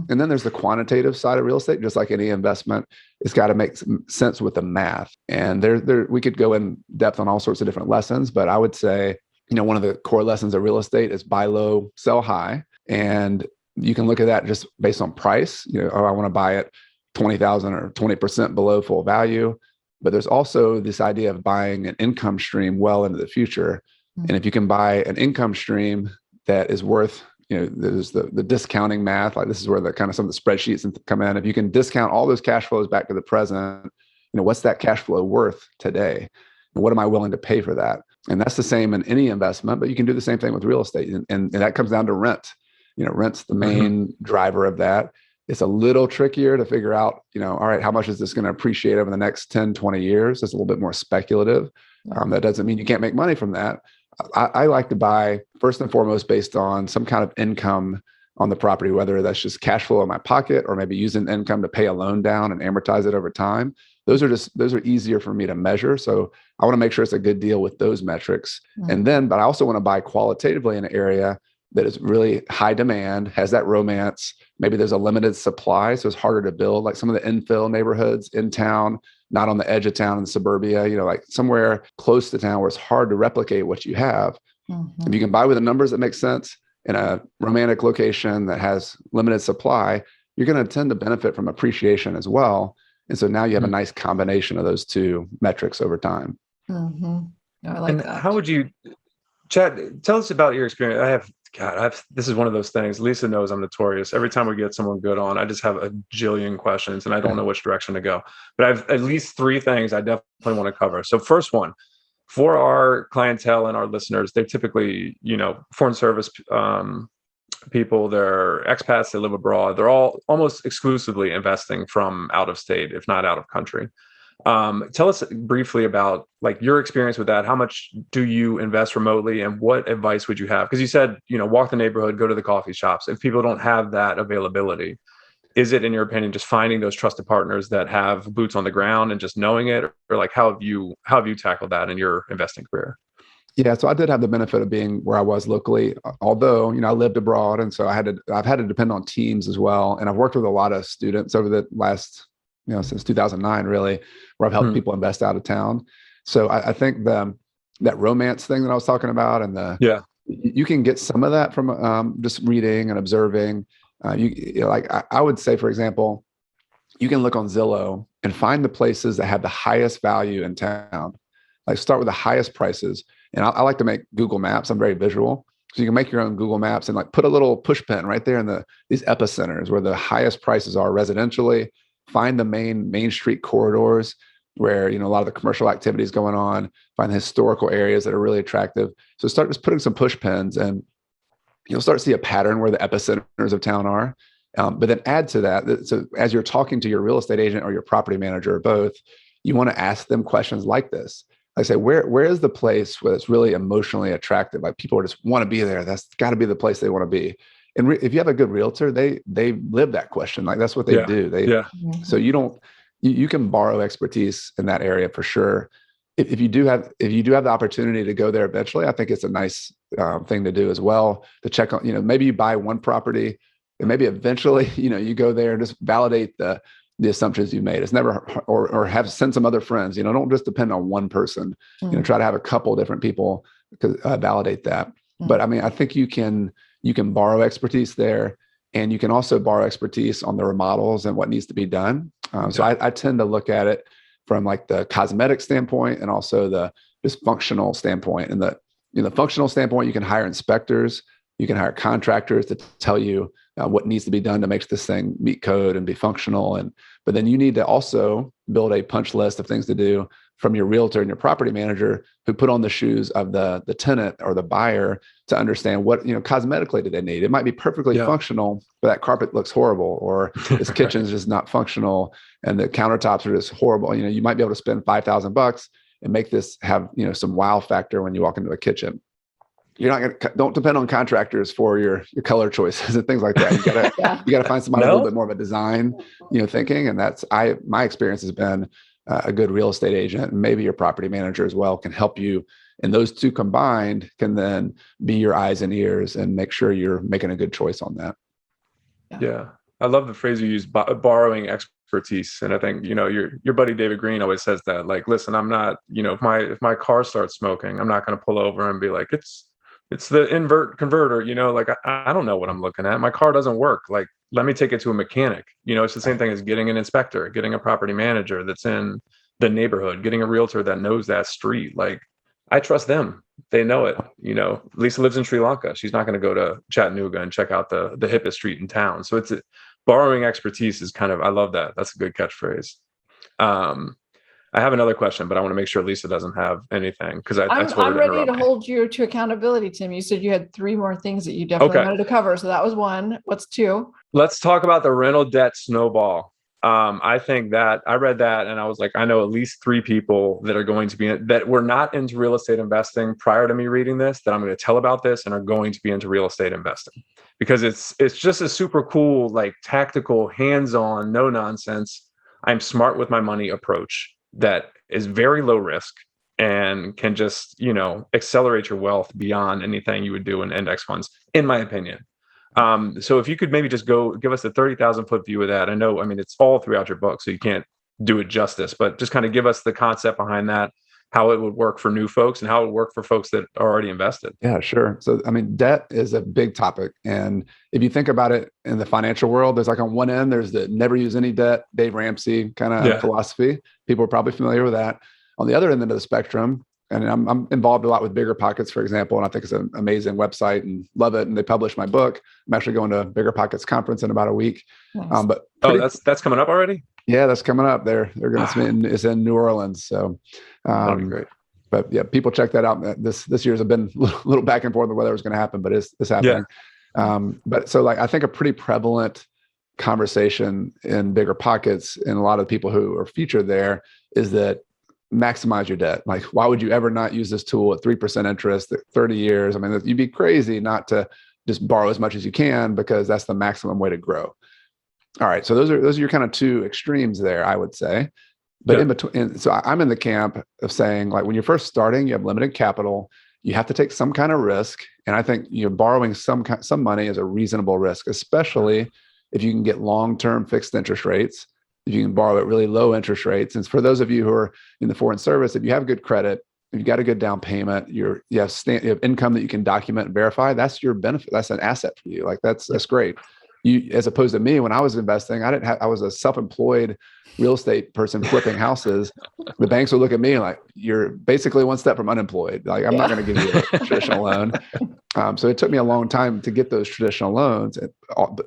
And then there's the quantitative side of real estate. Just like any investment, it's got to make sense with the math. And we could go in depth on all sorts of different lessons, but I would say, one of the core lessons of real estate is buy low, sell high, and you can look at that just based on price. I want to buy it 20,000 or 20% below full value. But there's also this idea of buying an income stream well into the future. And if you can buy an income stream that is worth there's the discounting math. Like this is where the kind of some of the spreadsheets come in. If you can discount all those cash flows back to the present, what's that cash flow worth today? And what am I willing to pay for that? And that's the same in any investment, but you can do the same thing with real estate. And that comes down to rent. Rent's the main driver of that. It's a little trickier to figure out, all right, how much is this going to appreciate over the next 10, 20 years? It's a little bit more speculative. That doesn't mean you can't make money from that. I like to buy first and foremost based on some kind of income on the property, whether that's just cash flow in my pocket or maybe using income to pay a loan down and amortize it over time. Those are easier for me to measure. So I want to make sure it's a good deal with those metrics. But I also want to buy qualitatively in an area that is really high demand, has that romance. Maybe there's a limited supply, so it's harder to build, like some of the infill neighborhoods in town, not on the edge of town in suburbia, like somewhere close to town where it's hard to replicate what you have. If you can buy with the numbers that make sense in a romantic location that has limited supply, you're going to tend to benefit from appreciation as well. And so now you have a nice combination of those two metrics over time. No, I like that. How would you, Chad, tell us about your experience? This is one of those things. Lisa knows I'm notorious. Every time we get someone good on, I just have a jillion questions and I don't know which direction to go. But I have at least 3 things I definitely want to cover. So first one, for our clientele and our listeners, they're typically, foreign service people, they're expats, they live abroad. They're all almost exclusively investing from out of state, if not out of country. Tell us briefly about like your experience with that. How much do you invest remotely and what advice would you have? Because you said, walk the neighborhood, go to the coffee shops. If people don't have that availability, is it, in your opinion, just finding those trusted partners that have boots on the ground and just knowing it? Or like, how have you tackled that in your investing career? Yeah, so I did have the benefit of being where I was locally, although, I lived abroad. And so I've had to depend on teams as well. And I've worked with a lot of students over the last, since 2009, really, where I've helped people invest out of town. So I think that romance thing that I was talking about and you can get some of that from just reading and observing. I would say, for example, you can look on Zillow and find the places that have the highest value in town. Like start with the highest prices. And I like to make Google Maps. I'm very visual. So you can make your own Google Maps and like put a little push pin right there in these epicenters where the highest prices are residentially. Find the main street corridors where, a lot of the commercial activity is going on. Find the historical areas that are really attractive. So start just putting some push pins and you'll start to see a pattern where the epicenters of town are. But then add to that. So as you're talking to your real estate agent or your property manager or both, you want to ask them questions like this. I say, where is the place where it's really emotionally attractive? Like people just want to be there. That's got to be the place they want to be. And if you have a good realtor, they live that question. Like that's what they do. So you can borrow expertise in that area for sure. If you do have the opportunity to go there eventually, I think it's a nice thing to do as well, to check on, maybe you buy one property and maybe eventually, you go there and just validate the assumptions you made. It's never, or send some other friends, don't just depend on one person, try to have a couple different people validate that. But I mean, I think you can borrow expertise there, and you can also borrow expertise on the remodels and what needs to be done. So I tend to look at it from like the cosmetic standpoint and also the just functional standpoint. And the functional standpoint, you can hire inspectors, you can hire contractors to tell you what needs to be done to make this thing meet code and be functional. But then you need to also build a punch list of things to do from your realtor and your property manager who put on the shoes of the tenant or the buyer to understand what, cosmetically do they need. It might be perfectly functional, but that carpet looks horrible, or this kitchen is just not functional and the countertops are just horrible. You might be able to spend $5,000 and make this have, some wow factor when you walk into a kitchen. You're not don't depend on contractors for your color choices and things like that. You gotta find somebody a little bit more of a design, thinking. And that's my experience has been a good real estate agent, and maybe your property manager as well, can help you. And those two combined can then be your eyes and ears and make sure you're making a good choice on that. Yeah. I love the phrase you use, borrowing expertise. And I think, your buddy David Green always says that, like, listen, I'm not, if my car starts smoking, I'm not going to pull over and be like, it's the invert converter, like I don't know what I'm looking at. My car doesn't work. Like, let me take it to a mechanic. It's the same thing as getting an inspector, getting a property manager that's in the neighborhood, getting a realtor that knows that street. Like, I trust them. They know it. Lisa lives in Sri Lanka. She's not going to go to Chattanooga and check out the hippest street in town. So it's borrowing expertise is kind of, I love that. That's a good catchphrase. I have another question, but I want to make sure Lisa doesn't have anything because I'm ready to hold you to accountability, Tim. You said you had 3 more things that you definitely wanted to cover. So that was 1. What's 2? Let's talk about the rental debt snowball. I think that I read that and I was like, I know at least 3 people that are going to be that were not into real estate investing prior to me reading this, that I'm going to tell about this and are going to be into real estate investing because it's just a super cool, like tactical, hands-on, no nonsense. I'm smart with my money approach that is very low risk and can just, accelerate your wealth beyond anything you would do in index funds, in my opinion. So if you could maybe just go give us a 30,000 foot view of that. I know, it's all throughout your book, so you can't do it justice, but just kind of give us the concept behind that, how it would work for new folks and how it would work for folks that are already invested. Yeah, sure. So, debt is a big topic. And if you think about it in the financial world, there's like on one end, there's the never use any debt, Dave Ramsey kind of philosophy. People are probably familiar with that. On the other end of the spectrum, and I'm involved a lot with Bigger Pockets, for example, and I think it's an amazing website and love it. And they published my book. I'm actually going to Bigger Pockets conference in about a week. Nice. That's coming up already? Yeah, that's coming up. They're going to spend. It's in New Orleans. So that'd be great. But yeah, people check that out. This year's have been a little back and forth on whether it was going to happen, but it's happening. But so I think a pretty prevalent conversation in Bigger Pockets and a lot of people who are featured there is that maximize your debt. Like, why would you ever not use this tool at 3% interest at 30 years? You'd be crazy not to just borrow as much as you can because that's the maximum way to grow. All right. So those are your kind of 2 extremes there, I would say. But in between, so I'm in the camp of saying, like, when you're first starting, you have limited capital, you have to take some kind of risk. And I think borrowing some money is a reasonable risk, especially if you can get long-term fixed interest rates, if you can borrow at really low interest rates. And for those of you who are in the foreign service, if you have good credit, if you've got a good down payment, you have income that you can document and verify, that's your benefit. That's an asset for you. Like that's great. As opposed to me, when I was investing, I was a self-employed real estate person flipping houses. The banks would look at me like, you're basically one step from unemployed. Like, I'm not going to give you a traditional loan. So it took me a long time to get those traditional loans.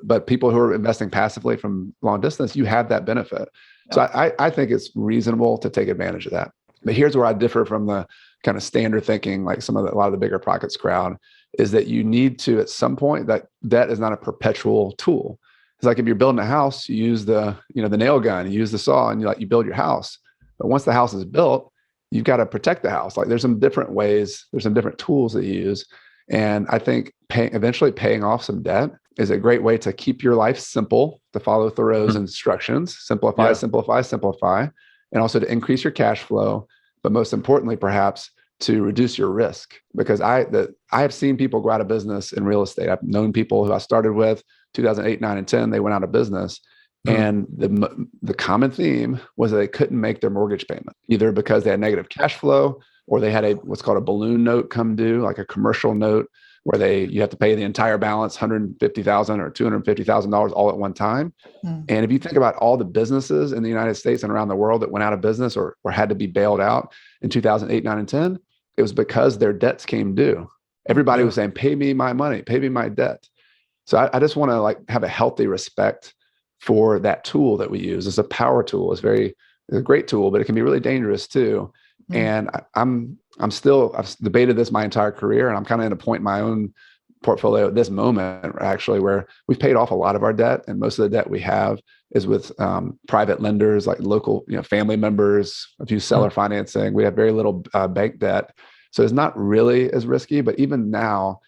But people who are investing passively from long distance, you have that benefit. So I think it's reasonable to take advantage of that. But here's where I differ from the kind of standard thinking, like a lot of the Bigger Pockets crowd, is that you need to, at some point, that debt is not a perpetual tool. It's like if you're building a house, you use the nail gun, you use the saw, and you build your house. But once the house is built, you've got to protect the house. Like, there's some different ways, there's some different tools that you use. And I think eventually paying off some debt is a great way to keep your life simple, to follow Thoreau's instructions, simplify, and also to increase your cash flow. But most importantly, perhaps, to reduce your risk, because I have seen people go out of business in real estate. I've known people who I started with 2008, 9, and 10, they went out of business. And the common theme was that they couldn't make their mortgage payment, either because they had negative cash flow or they had what's called a balloon note come due, like a commercial note where you have to pay the entire balance, $150,000 or $250,000 all at one time. And if you think about all the businesses in the United States and around the world that went out of business or had to be bailed out in 2008, 9, and 10, it was because their debts came due. Everybody was saying, pay me my money, pay me my debt. So I just want to have a healthy respect for that tool that we use. It's a power tool. It's a great tool, but it can be really dangerous too. And I've debated this my entire career, and I'm kind of in a point in my own portfolio at this moment, actually, where we've paid off a lot of our debt, and most of the debt we have is with private lenders, like local, family members, a few seller financing. We have very little bank debt, so it's not really as risky. But even now,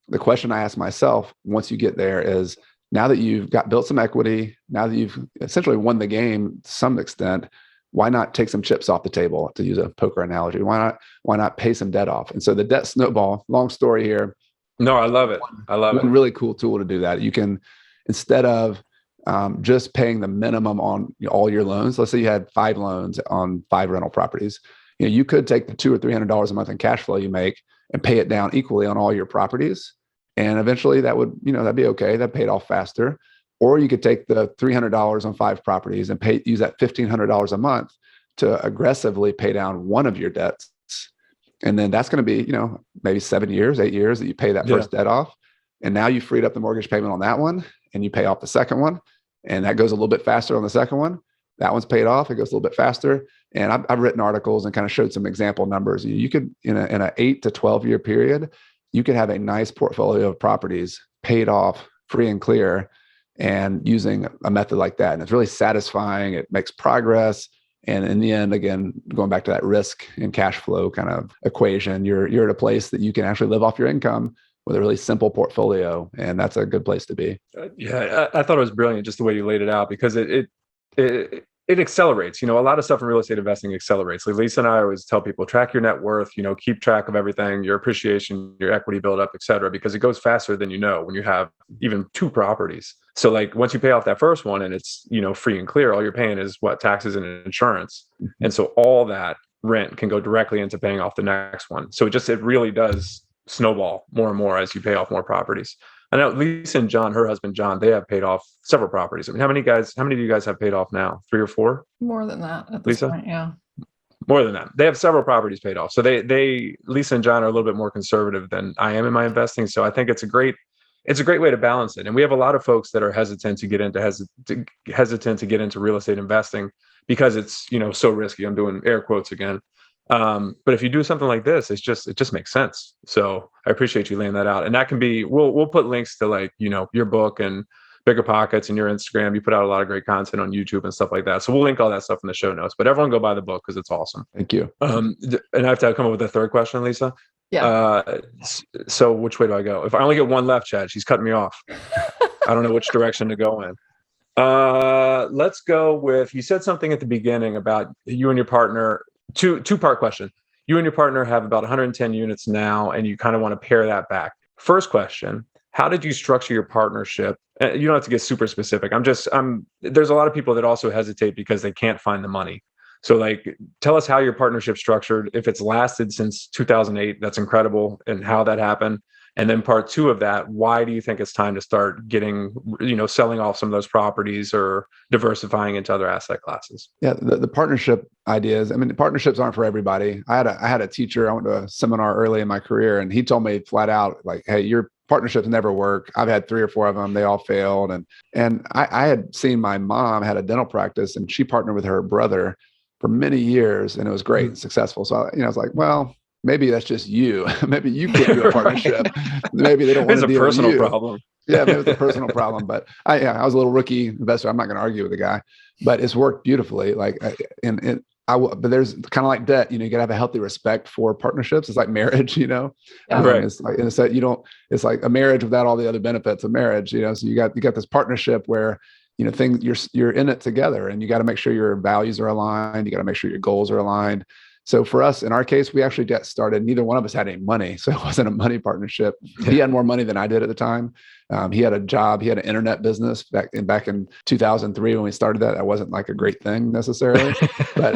the question I ask myself once you get there is, now that you've built some equity, now that you've essentially won the game to some extent, why not take some chips off the table, to use a poker analogy? Why not pay some debt off? And so the debt snowball, long story here. No, I love it. One really cool tool to do that. You can, instead of just paying the minimum on all your loans, let's say you had 5 loans on 5 rental properties, you could take the $200 or $300 a month in cash flow you make and pay it down equally on all your properties. And eventually that would, that'd be okay. That paid off faster. Or you could take the $300 on 5 properties and use that $1,500 a month to aggressively pay down one of your debts. And then that's going to be, maybe 7 years, 8 years that you pay that first debt off. And now you freed up the mortgage payment on that one and you pay off the second one. And that goes a little bit faster on the second one. That one's paid off. It goes a little bit faster. And I've written articles and kind of showed some example numbers. You could, in an 8 to 12 year period, you could have a nice portfolio of properties paid off free and clear and using a method like that. And it's really satisfying. It makes progress. And in the end, again, going back to that risk and cash flow kind of equation, you're at a place that you can actually live off your income with a really simple portfolio. And that's a good place to be. I thought it was brilliant just the way you laid it out, because it accelerates. A lot of stuff in real estate investing accelerates. Like Lisa and I always tell people, track your net worth, keep track of everything, your appreciation, your equity buildup, et cetera, because it goes faster than when you have even 2 properties. So like once you pay off that first one and it's, free and clear, all you're paying is taxes and insurance. And so all that rent can go directly into paying off the next one. So it really does snowball more and more as you pay off more properties. I know Lisa and John, her husband, John, they have paid off several properties. I mean, how many of you guys have paid off now? 3 or 4? More than that at this point, yeah. More than that. They have several properties paid off. So Lisa and John are a little bit more conservative than I am in my investing. So I think it's a great way to balance it. And we have a lot of folks that are hesitant to get into real estate investing because it's, so risky. I'm doing air quotes again. But if you do something like this, it just makes sense. So I appreciate you laying that out. And that can be, we'll put links to your book and Bigger Pockets and your Instagram. You put out a lot of great content on YouTube and stuff like that. So we'll link all that stuff in the show notes, but everyone go buy the book because it's awesome. Thank you. And I have to come up with a third question, Lisa. Yeah. So which way do I go? If I only get one left, Chad, she's cutting me off. I don't know which direction to go in. Let's go with, you said something at the beginning about you and your partner. Two-part question. You and your partner have about 110 units now, and you kind of want to pare that back. First question, how did you structure your partnership? You don't have to get super specific. There's a lot of people that also hesitate because they can't find the money. So tell us how your partnership's structured. If it's lasted since 2008, that's incredible, and how that happened. And then part 2 of that, why do you think it's time to start getting, selling off some of those properties or diversifying into other asset classes? Yeah, the partnership ideas. I mean, the partnerships aren't for everybody. I had a teacher. I went to a seminar early in my career, and he told me flat out, hey, your partnerships never work. I've had 3 or 4 of them. They all failed. And I had seen my mom had a dental practice, and she partnered with her brother for many years, and it was great and successful. So I was like, well, maybe that's just you. Maybe you can't do a partnership. Maybe they don't want to deal with you. It's a personal problem. Yeah, maybe it's a personal problem. But I was a little rookie investor. I'm not going to argue with the guy, but it's worked beautifully. But there's kind of like debt. You got to have a healthy respect for partnerships. It's like marriage. Right. It's like, and it's like a marriage without all the other benefits of marriage. So you got this partnership where you're in it together, and you got to make sure your values are aligned. You got to make sure your goals are aligned. So for us, in our case, we actually got started. Neither one of us had any money. So it wasn't a money partnership. He had more money than I did at the time. He had a job. He had an internet business back in 2003 when we started that. That wasn't like a great thing necessarily, but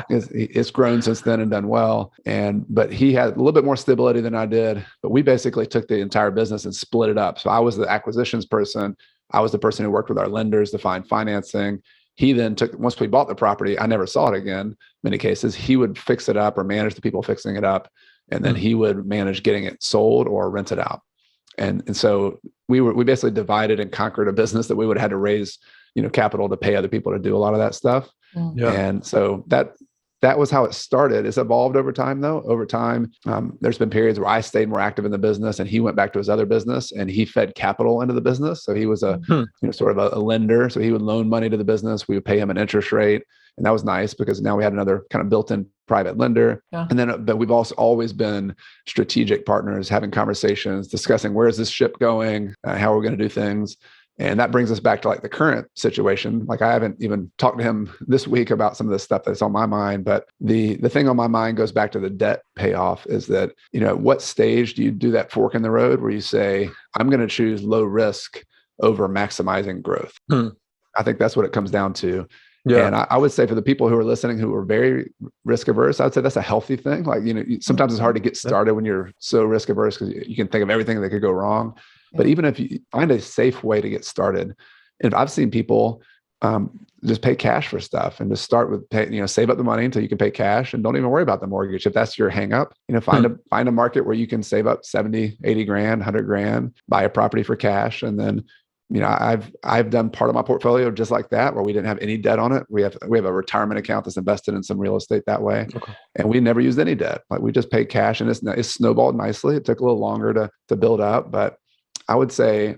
it's grown since then and done well. But he had a little bit more stability than I did. But we basically took the entire business and split it up. So I was the acquisitions person. I was the person who worked with our lenders to find financing. He then once we bought the property, I never saw it again. In many cases, he would fix it up or manage the people fixing it up. And then he would manage getting it sold or rented out. And so we basically divided and conquered a business that we would have had to raise, capital to pay other people to do a lot of that stuff. Yeah. And so that was how it started. It's evolved over time, though. Over time, there's been periods where I stayed more active in the business, and he went back to his other business, and he fed capital into the business. So he was sort of a lender. So he would loan money to the business. We would pay him an interest rate, and that was nice because now we had another kind of built-in private lender. Yeah. And then, but we've also always been strategic partners, having conversations, discussing where is this ship going, how are we going to do things. And that brings us back to the current situation. I haven't even talked to him this week about some of the stuff that's on my mind, but the thing on my mind goes back to the debt payoff is that, at what stage do you do that fork in the road where you say, I'm going to choose low risk over maximizing growth? I think that's what it comes down to. Yeah. And I would say for the people who are listening, who are very risk averse, I'd say that's a healthy thing. Sometimes it's hard to get started when you're so risk averse because you can think of everything that could go wrong. But even if you find a safe way to get started, and I've seen people just pay cash for stuff and just start with save up the money until you can pay cash and don't even worry about the mortgage. If that's your hang up, find a market where you can save up 70, 80 grand, 100 grand, buy a property for cash. And then, I've done part of my portfolio just like that, where we didn't have any debt on it. We have a retirement account that's invested in some real estate that way. Okay. And we never used any debt. Like we just paid cash, and it's snowballed nicely. It took a little longer to build up, but I would say,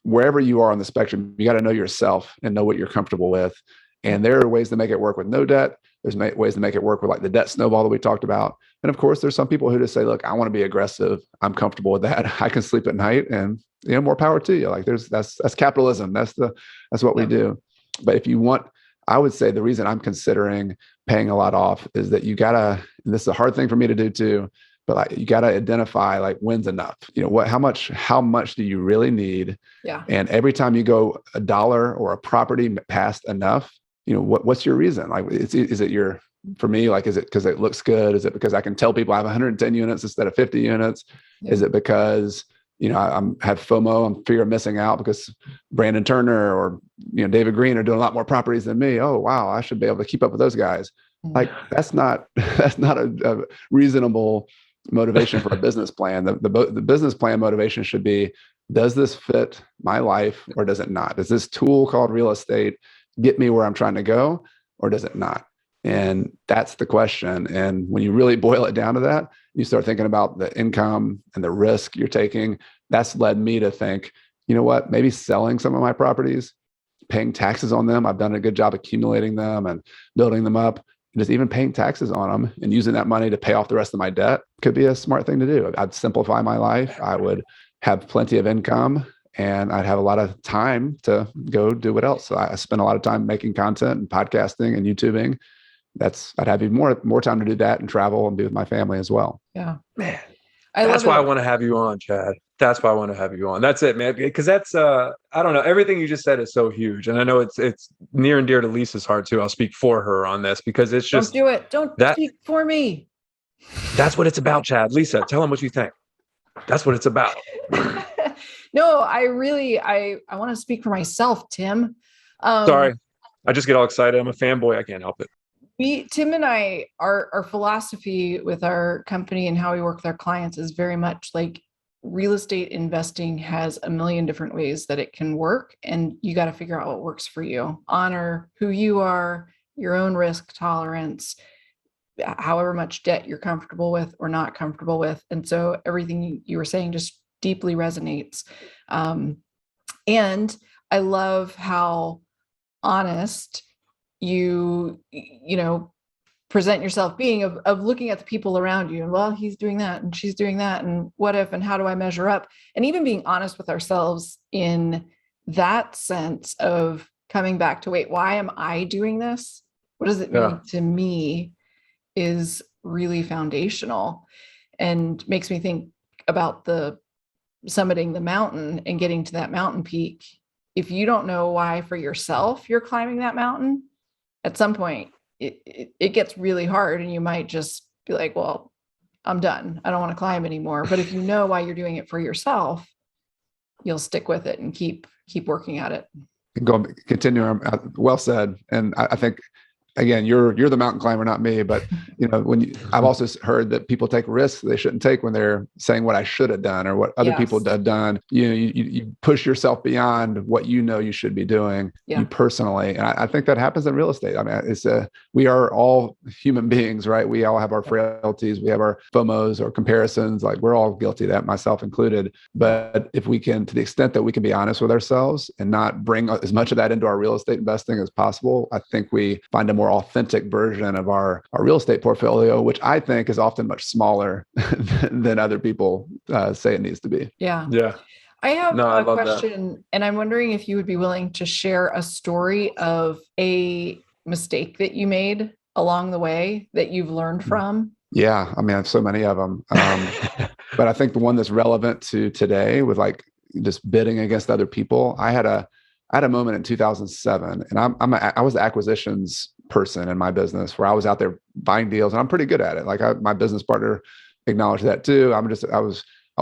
wherever you are on the spectrum, you got to know yourself and know what you're comfortable with. And there are ways to make it work with no debt. There's ways to make it work with like the debt snowball that we talked about. And of course, there's some people who just say, look, I want to be aggressive. I'm comfortable with that. I can sleep at night, and more power to you. Like that's capitalism. That's what we do. But if you want, I would say the reason I'm considering paying a lot off is that you gotta, and this is a hard thing for me to do too, but like you gotta identify like when's enough. How much do you really need? Yeah. And every time you go a dollar or a property past enough, what's your reason? Like, is it for me, like, is it because it looks good? Is it because I can tell people I have 110 units instead of 50 units? Yeah. Is it because, I have FOMO, I'm fear of missing out because Brandon Turner or, David Green are doing a lot more properties than me. Oh, wow, I should be able to keep up with those guys. Like, that's not a reasonable motivation for a business plan. The business plan motivation should be, does this fit my life or does it not? Does this tool called real estate get me where I'm trying to go, or does it not? And that's the question. And when you really boil it down to that, you start thinking about the income and the risk you're taking. That's led me to think, maybe selling some of my properties, paying taxes on them. I've done a good job accumulating them and building them up. Just even paying taxes on them and using that money to pay off the rest of my debt could be a smart thing to do. I'd simplify my life. I would have plenty of income, and I'd have a lot of time to go do what else. So I spend a lot of time making content and podcasting and YouTubing. I'd have even more time to do that and travel and be with my family as well. Yeah, man. That's why I want to have you on, Chad. That's why I want to have you on. That's it, man. Because that's I don't know. Everything you just said is so huge, and I know it's near and dear to Lisa's heart too. I'll speak for her on this because it's just don't do it. Don't speak for me. That's what it's about, Chad. Lisa, tell them what you think. That's what it's about. No, I want to speak for myself, Tim. Sorry, I just get all excited. I'm a fanboy. I can't help it. Tim and I, our philosophy with our company and how we work with our clients is very much like real estate investing has a million different ways that it can work. And you got to figure out what works for you. Honor who you are, your own risk tolerance, however much debt you're comfortable with or not comfortable with. And so everything you were saying just deeply resonates. And I love how honest you present yourself being of looking at the people around you and, well, he's doing that and she's doing that. And what if, and how do I measure up? And even being honest with ourselves in that sense of coming back to, wait, why am I doing this? What does it mean to me is really foundational and makes me think about the summiting the mountain and getting to that mountain peak. If you don't know why for yourself you're climbing that mountain, at some point it gets really hard and you might just be like, well, I'm done. I don't want to climb anymore. But if you know why you're doing it for yourself, you'll stick with it and keep working at it. Continue. Well said. And I think, again, you're the mountain climber, not me. But I've also heard that people take risks they shouldn't take when they're saying what I should have done or what other people have done. You push yourself beyond what you should be doing. You personally, and I think that happens in real estate. I mean, we are all human beings, right? We all have our frailties. We have our FOMOs or comparisons. Like we're all guilty of that, myself included. But if we can, to the extent that we can be honest with ourselves and not bring as much of that into our real estate investing as possible, I think we find a more authentic version of our real estate portfolio, which I think is often much smaller than other people say it needs to be. Yeah. Yeah. I have a question, and I'm wondering if you would be willing to share a story of a mistake that you made along the way that you've learned from. Yeah. I mean, I have so many of them. But I think the one that's relevant to today with like just bidding against other people, I had a moment in 2007, and I was the acquisitions person in my business where I was out there buying deals, and I'm pretty good at it. Like my business partner acknowledged that too. I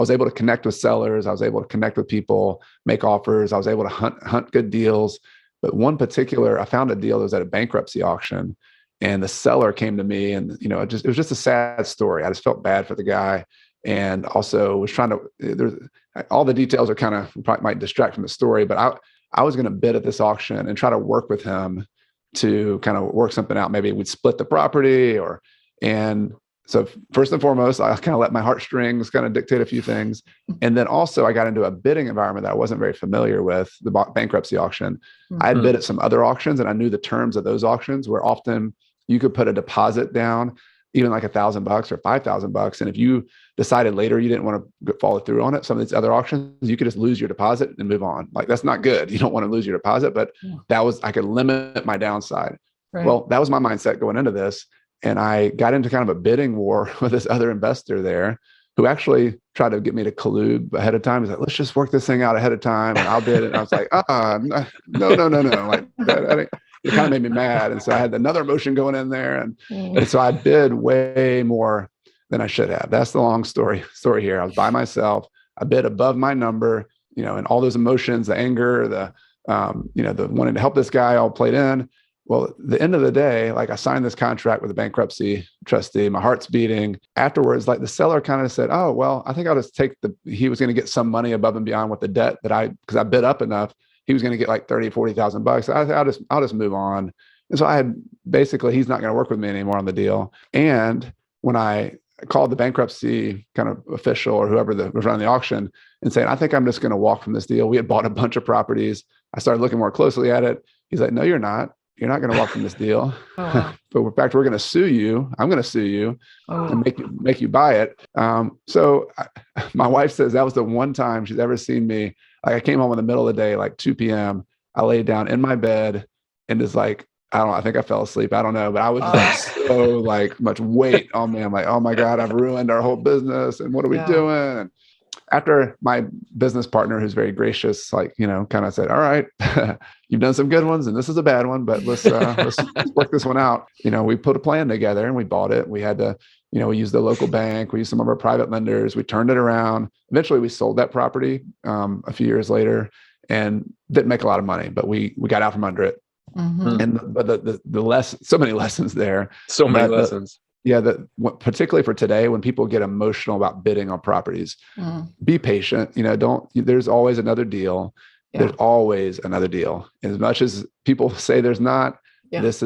was able to connect with sellers. I was able to connect with people, make offers. I was able to hunt good deals. But one particular, I found a deal that was at a bankruptcy auction, and the seller came to me, and it was just a sad story. I just felt bad for the guy, and also was trying to. All the details are kind of probably might distract from the story, but I was going to bid at this auction and try to work with him to kind of work something out. Maybe we'd split the property, and so first and foremost, I kind of let my heartstrings kind of dictate a few things. And then also I got into a bidding environment that I wasn't very familiar with, the bankruptcy auction. I had bid at some other auctions, and I knew the terms of those auctions where often you could put a deposit down, even like $1,000 or $5,000. And if you decided later you didn't want to follow through on it, some of these other auctions, you could just lose your deposit and move on. Like, that's not good. You don't want to lose your deposit, but I could limit my downside. Right. Well, that was my mindset going into this. And I got into kind of a bidding war with this other investor there who actually tried to get me to collude ahead of time. He's like, let's just work this thing out ahead of time and I'll bid it. And I was like, no. Like, it kind of made me mad. And so I had another emotion going in there. And so I bid way more than I should have. That's the long story here. I was by myself. I bid above my number, and all those emotions, the anger, the wanting to help this guy all played in. Well, at the end of the day, like, I signed this contract with the bankruptcy trustee, my heart's beating. Afterwards, like, the seller kind of said, oh, well, I think I'll just he was going to get some money above and beyond with the debt because I bid up enough. He was going to get like $30,000, $40,000. I'll just move on. And so he's not going to work with me anymore on the deal. And when I called the bankruptcy kind of official or whoever was running the auction and saying, I think I'm just going to walk from this deal. We had bought a bunch of properties. I started looking more closely at it. He's like, no, you're not. You're not going to walk from this deal. But in fact, we're going to sue you. I'm going to sue you and make you buy it. So my wife says that was the one time she's ever seen me. Like, I came home in the middle of the day, like 2 p.m. I laid down in my bed and just like, I think I fell asleep. I don't know, but I was just like, so like much weight on me. I'm like, oh my God, I've ruined our whole business. And what are we doing? And after my business partner, who's very gracious, like, kind of said, all right, you've done some good ones and this is a bad one, but let's work this one out. We put a plan together and we bought it. We had to, we used the local bank. We used some of our private lenders. We turned it around. Eventually we sold that property a few years later and didn't make a lot of money, but we got out from under it. But so many lessons there. So many lessons. Particularly for today, when people get emotional about bidding on properties, be patient. There's always another deal. There's always another deal. As much as people say there's not, there's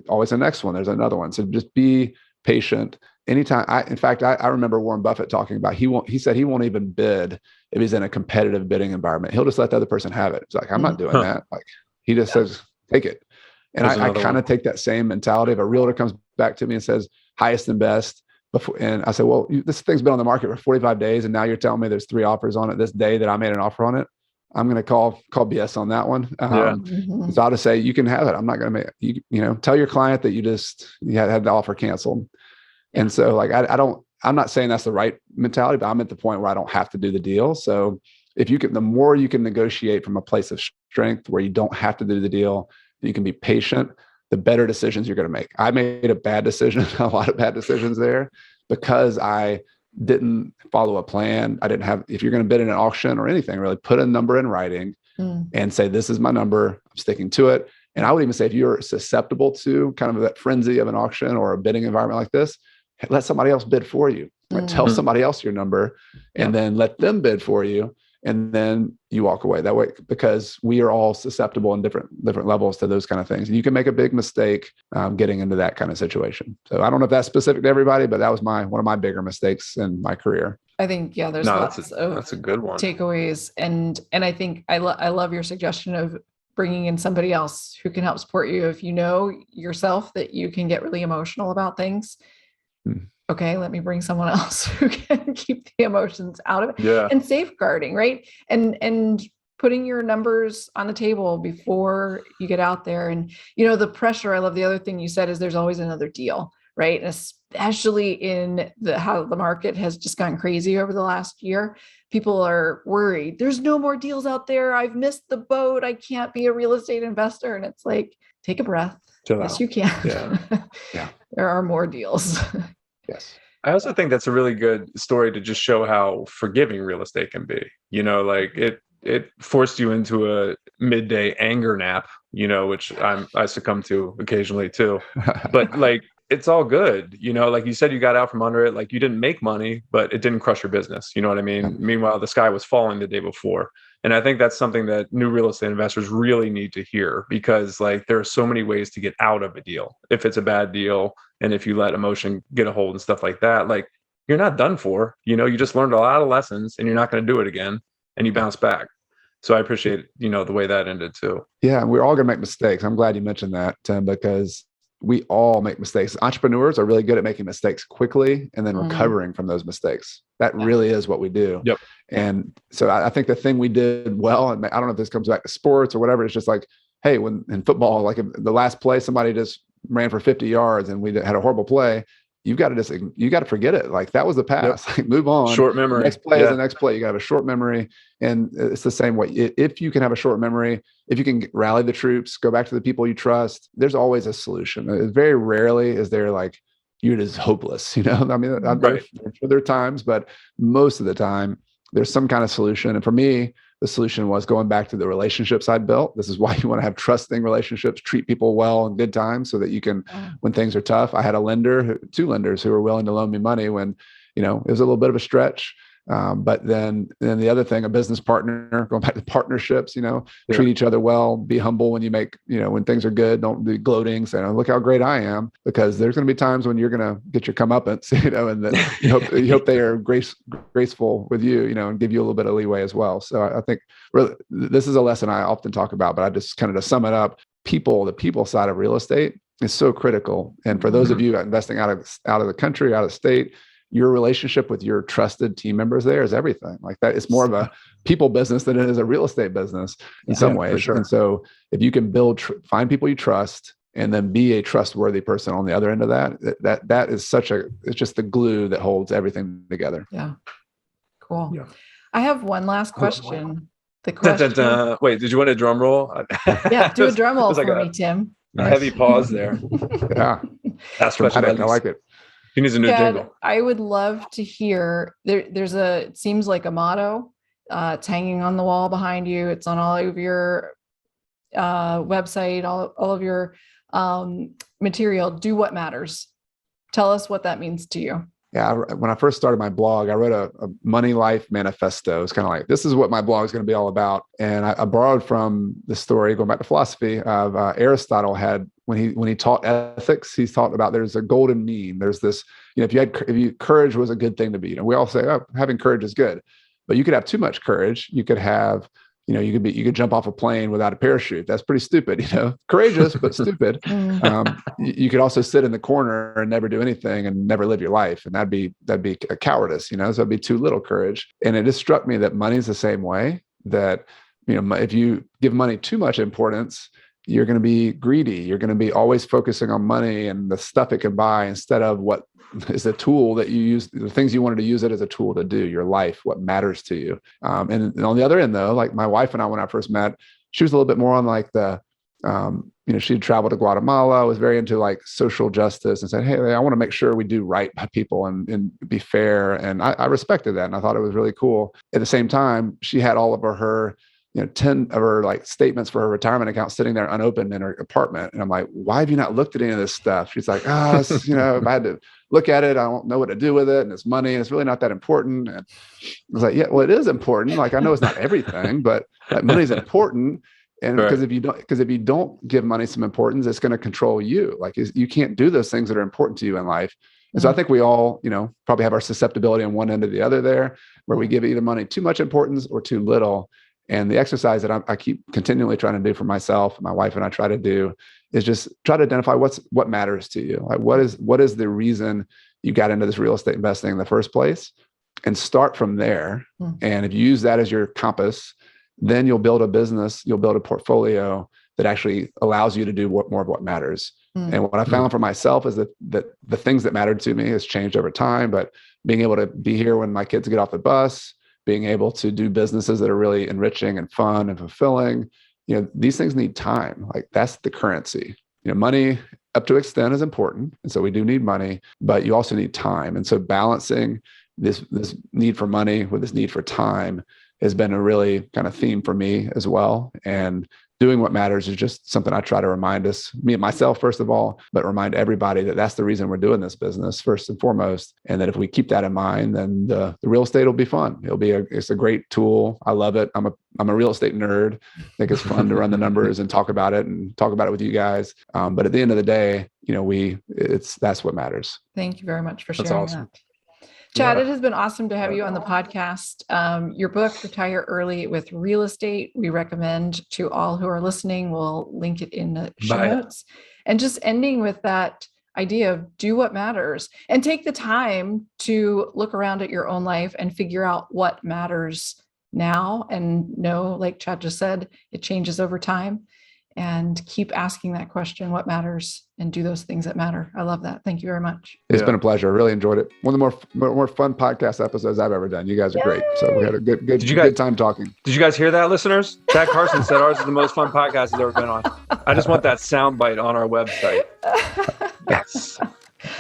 always the next one. There's another one. So just be patient. Anytime. I remember Warren Buffett talking about, he said he won't even bid if he's in a competitive bidding environment. He'll just let the other person have it. It's like, I'm not doing that. Like, he just says, take it. And I kind of take that same mentality. If a realtor comes back to me and says highest and best, and I say, well, this thing's been on the market for 45 days, and now you're telling me there's 3 offers on it this day that I made an offer on it, I'm going to call BS on that one. So I'll just say, you can have it. I'm not going to make tell your client that you had the offer canceled. And so, like, I'm not saying that's the right mentality, but I'm at the point where I don't have to do the deal. So if the more you can negotiate from a place of strength where you don't have to do the deal, you can be patient, the better decisions you're going to make. I made a bad decision, a lot of bad decisions there, because I didn't follow a plan. I didn't have, if you're going to bid in an auction or anything, really put a number in writing and say, this is my number, I'm sticking to it. And I would even say, if you're susceptible to kind of that frenzy of an auction or a bidding environment like this, let somebody else bid for you. Right? Tell somebody else your number and then let them bid for you. And then you walk away that way, because we are all susceptible in different levels to those kind of things. And you can make a big mistake getting into that kind of situation. So I don't know if that's specific to everybody, but that was one of my bigger mistakes in my career. I think, there's lots of that's a good one. Takeaways. And I think I love your suggestion of bringing in somebody else who can help support you. If you know yourself that you can get really emotional about things, okay, let me bring someone else who can keep the emotions out of it. And safeguarding, right? And putting your numbers on the table before you get out there. And, the pressure, I love the other thing you said is there's always another deal, right? And especially in how the market has just gone crazy over the last year. People are worried. There's no more deals out there. I've missed the boat. I can't be a real estate investor. And it's like, take a breath. Yes, you can. There are more deals. Yes. I also think that's a really good story to just show how forgiving real estate can be. it forced you into a midday anger nap, which I succumb to occasionally too. But like, it's all good. Like you said, you got out from under it. Like you didn't make money, but it didn't crush your business. You know what I mean? Meanwhile, the sky was falling the day before. And I think that's something that new real estate investors really need to hear, because like there are so many ways to get out of a deal if it's a bad deal. And if you let emotion get a hold and stuff like that, like you're not done for, you just learned a lot of lessons and you're not going to do it again, and you bounce back. So I appreciate, the way that ended too. Yeah. We're all going to make mistakes. I'm glad you mentioned that, Tim, because we all make mistakes. Entrepreneurs are really good at making mistakes quickly and then recovering from those mistakes. That really is what we do. Yep. And so I think the thing we did well, and I don't know if this comes back to sports or whatever, it's just like, hey, when in football, like the last play, somebody just ran for 50 yards and we had a horrible play. You got to forget it. Like that was the past. Like move on. Short memory. The next play is the next play. You got to have a short memory. And it's the same way. If you can have a short memory, if you can rally the troops, go back to the people you trust, there's always a solution. Very rarely is there like, you're just hopeless. I mean, right. there are times, but most of the time there's some kind of solution. And for me, the solution was going back to the relationships I'd built. This is why you want to have trusting relationships, treat people well in good times so that you can, when things are tough. I had two lenders who were willing to loan me money when, it was a little bit of a stretch. But then the other thing, a business partner, going back to partnerships, treat each other well, be humble when you make, when things are good, don't be gloating, saying, oh, look how great I am, because there's going to be times when you're going to get your comeuppance, and then you hope they are graceful with you, and give you a little bit of leeway as well. So I think really, this is a lesson I often talk about, but I just kind of to sum it up, the people side of real estate is so critical. And for those of you investing out of the country, out of state, your relationship with your trusted team members there is everything. Like that, it's more of a people business than it is a real estate business in some ways. Sure. And so if you can find people you trust and then be a trustworthy person on the other end of that is it's just the glue that holds everything together. Yeah. Cool. Yeah. I have one last question. The question. Wait, did you want a drum roll? Yeah. Do a drum roll for me, Tim. A heavy pause there. Yeah. That's what I like it. He needs a new jingle. I would love to hear. It seems like a motto. It's hanging on the wall behind you. It's on all of your website, all of your material. Do what matters. Tell us what that means to you. Yeah. When I first started my blog, I wrote a money life manifesto. It's kind of like, this is what my blog is going to be all about. And I borrowed from the story, going back to philosophy, of Aristotle had, when he taught ethics, he taught about there's a golden mean. There's this, courage was a good thing to be. We all say, oh, having courage is good, but you could have too much courage. You could have, you could jump off a plane without a parachute. That's pretty stupid, courageous, but stupid. You could also sit in the corner and never do anything and never live your life. And that'd be a cowardice, so it'd be too little courage. And it just struck me that money's the same way, that, if you give money too much importance, you're going to be greedy. You're going to be always focusing on money and the stuff it can buy instead of what is a tool that you use, the things you wanted to use it as a tool to do, your life, what matters to you. And on the other end, though, like my wife and I, when I first met, she was a little bit more on like she'd traveled to Guatemala, was very into like social justice and said, hey, I want to make sure we do right by people and be fair. And I respected that. And I thought it was really cool. At the same time, she had all of her 10 of her like statements for her retirement account sitting there unopened in her apartment. And I'm like, why have you not looked at any of this stuff? She's like, if I had to look at it, I don't know what to do with it. And it's money and it's really not that important. And I was like, yeah, well, it is important. Like, I know it's not everything, but like, money is important. And because if you don't give money some importance, it's going to control you. Like you can't do those things that are important to you in life. And so I think we all, probably have our susceptibility on one end or the other there, where we give either money too much importance or too little. And the exercise that I keep continually trying to do for myself, my wife and I try to do, is just try to identify what matters to you. Like what is the reason you got into this real estate investing in the first place, and start from there. And if you use that as your compass, then you'll build a business, you'll build a portfolio that actually allows you to do more of what matters. And what I found for myself is that the things that mattered to me has changed over time, but being able to be here when my kids get off the bus, being able to do businesses that are really enriching and fun and fulfilling, these things need time. Like that's the currency. Money up to an extent is important. And so we do need money, but you also need time. And so balancing this need for money with this need for time has been a really kind of theme for me as well. And doing what matters is just something I try to remind us, me and myself, first of all, but remind everybody that that's the reason we're doing this business first and foremost. And that if we keep that in mind, then the real estate will be fun. It's a great tool. I love it. I'm a real estate nerd. I think it's fun to run the numbers and talk about it with you guys. But at the end of the day, that's what matters. Thank you very much for sharing That's awesome. that. Chad, it has been awesome to have you on the podcast. Your book, Retire Early with Real Estate, we recommend to all who are listening. We'll link it in the show notes. And just ending with that idea of do what matters and take the time to look around at your own life and figure out what matters now. And know, like Chad just said, it changes over time. And keep asking that question, what matters, and do those things that matter. I love that. Thank you very much. It's been a pleasure. I really enjoyed it. One of the more fun podcast episodes I've ever done. You guys are great. So we had a good time talking. Did you guys hear that, listeners? Chad Carson said ours is the most fun podcast he's ever been on. I just want that soundbite on our website. Yes.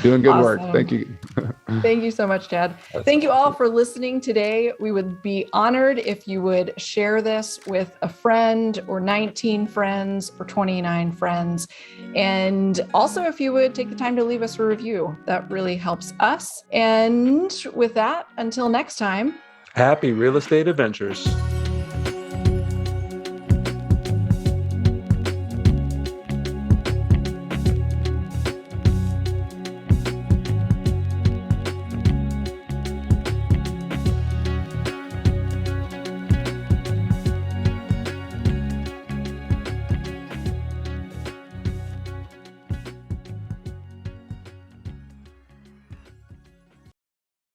Doing good work. Thank you. Thank you so much, Chad. Thank you all for listening today. We would be honored if you would share this with a friend or 19 friends or 29 friends. And also, if you would take the time to leave us a review, that really helps us. And with that, until next time, happy real estate adventures.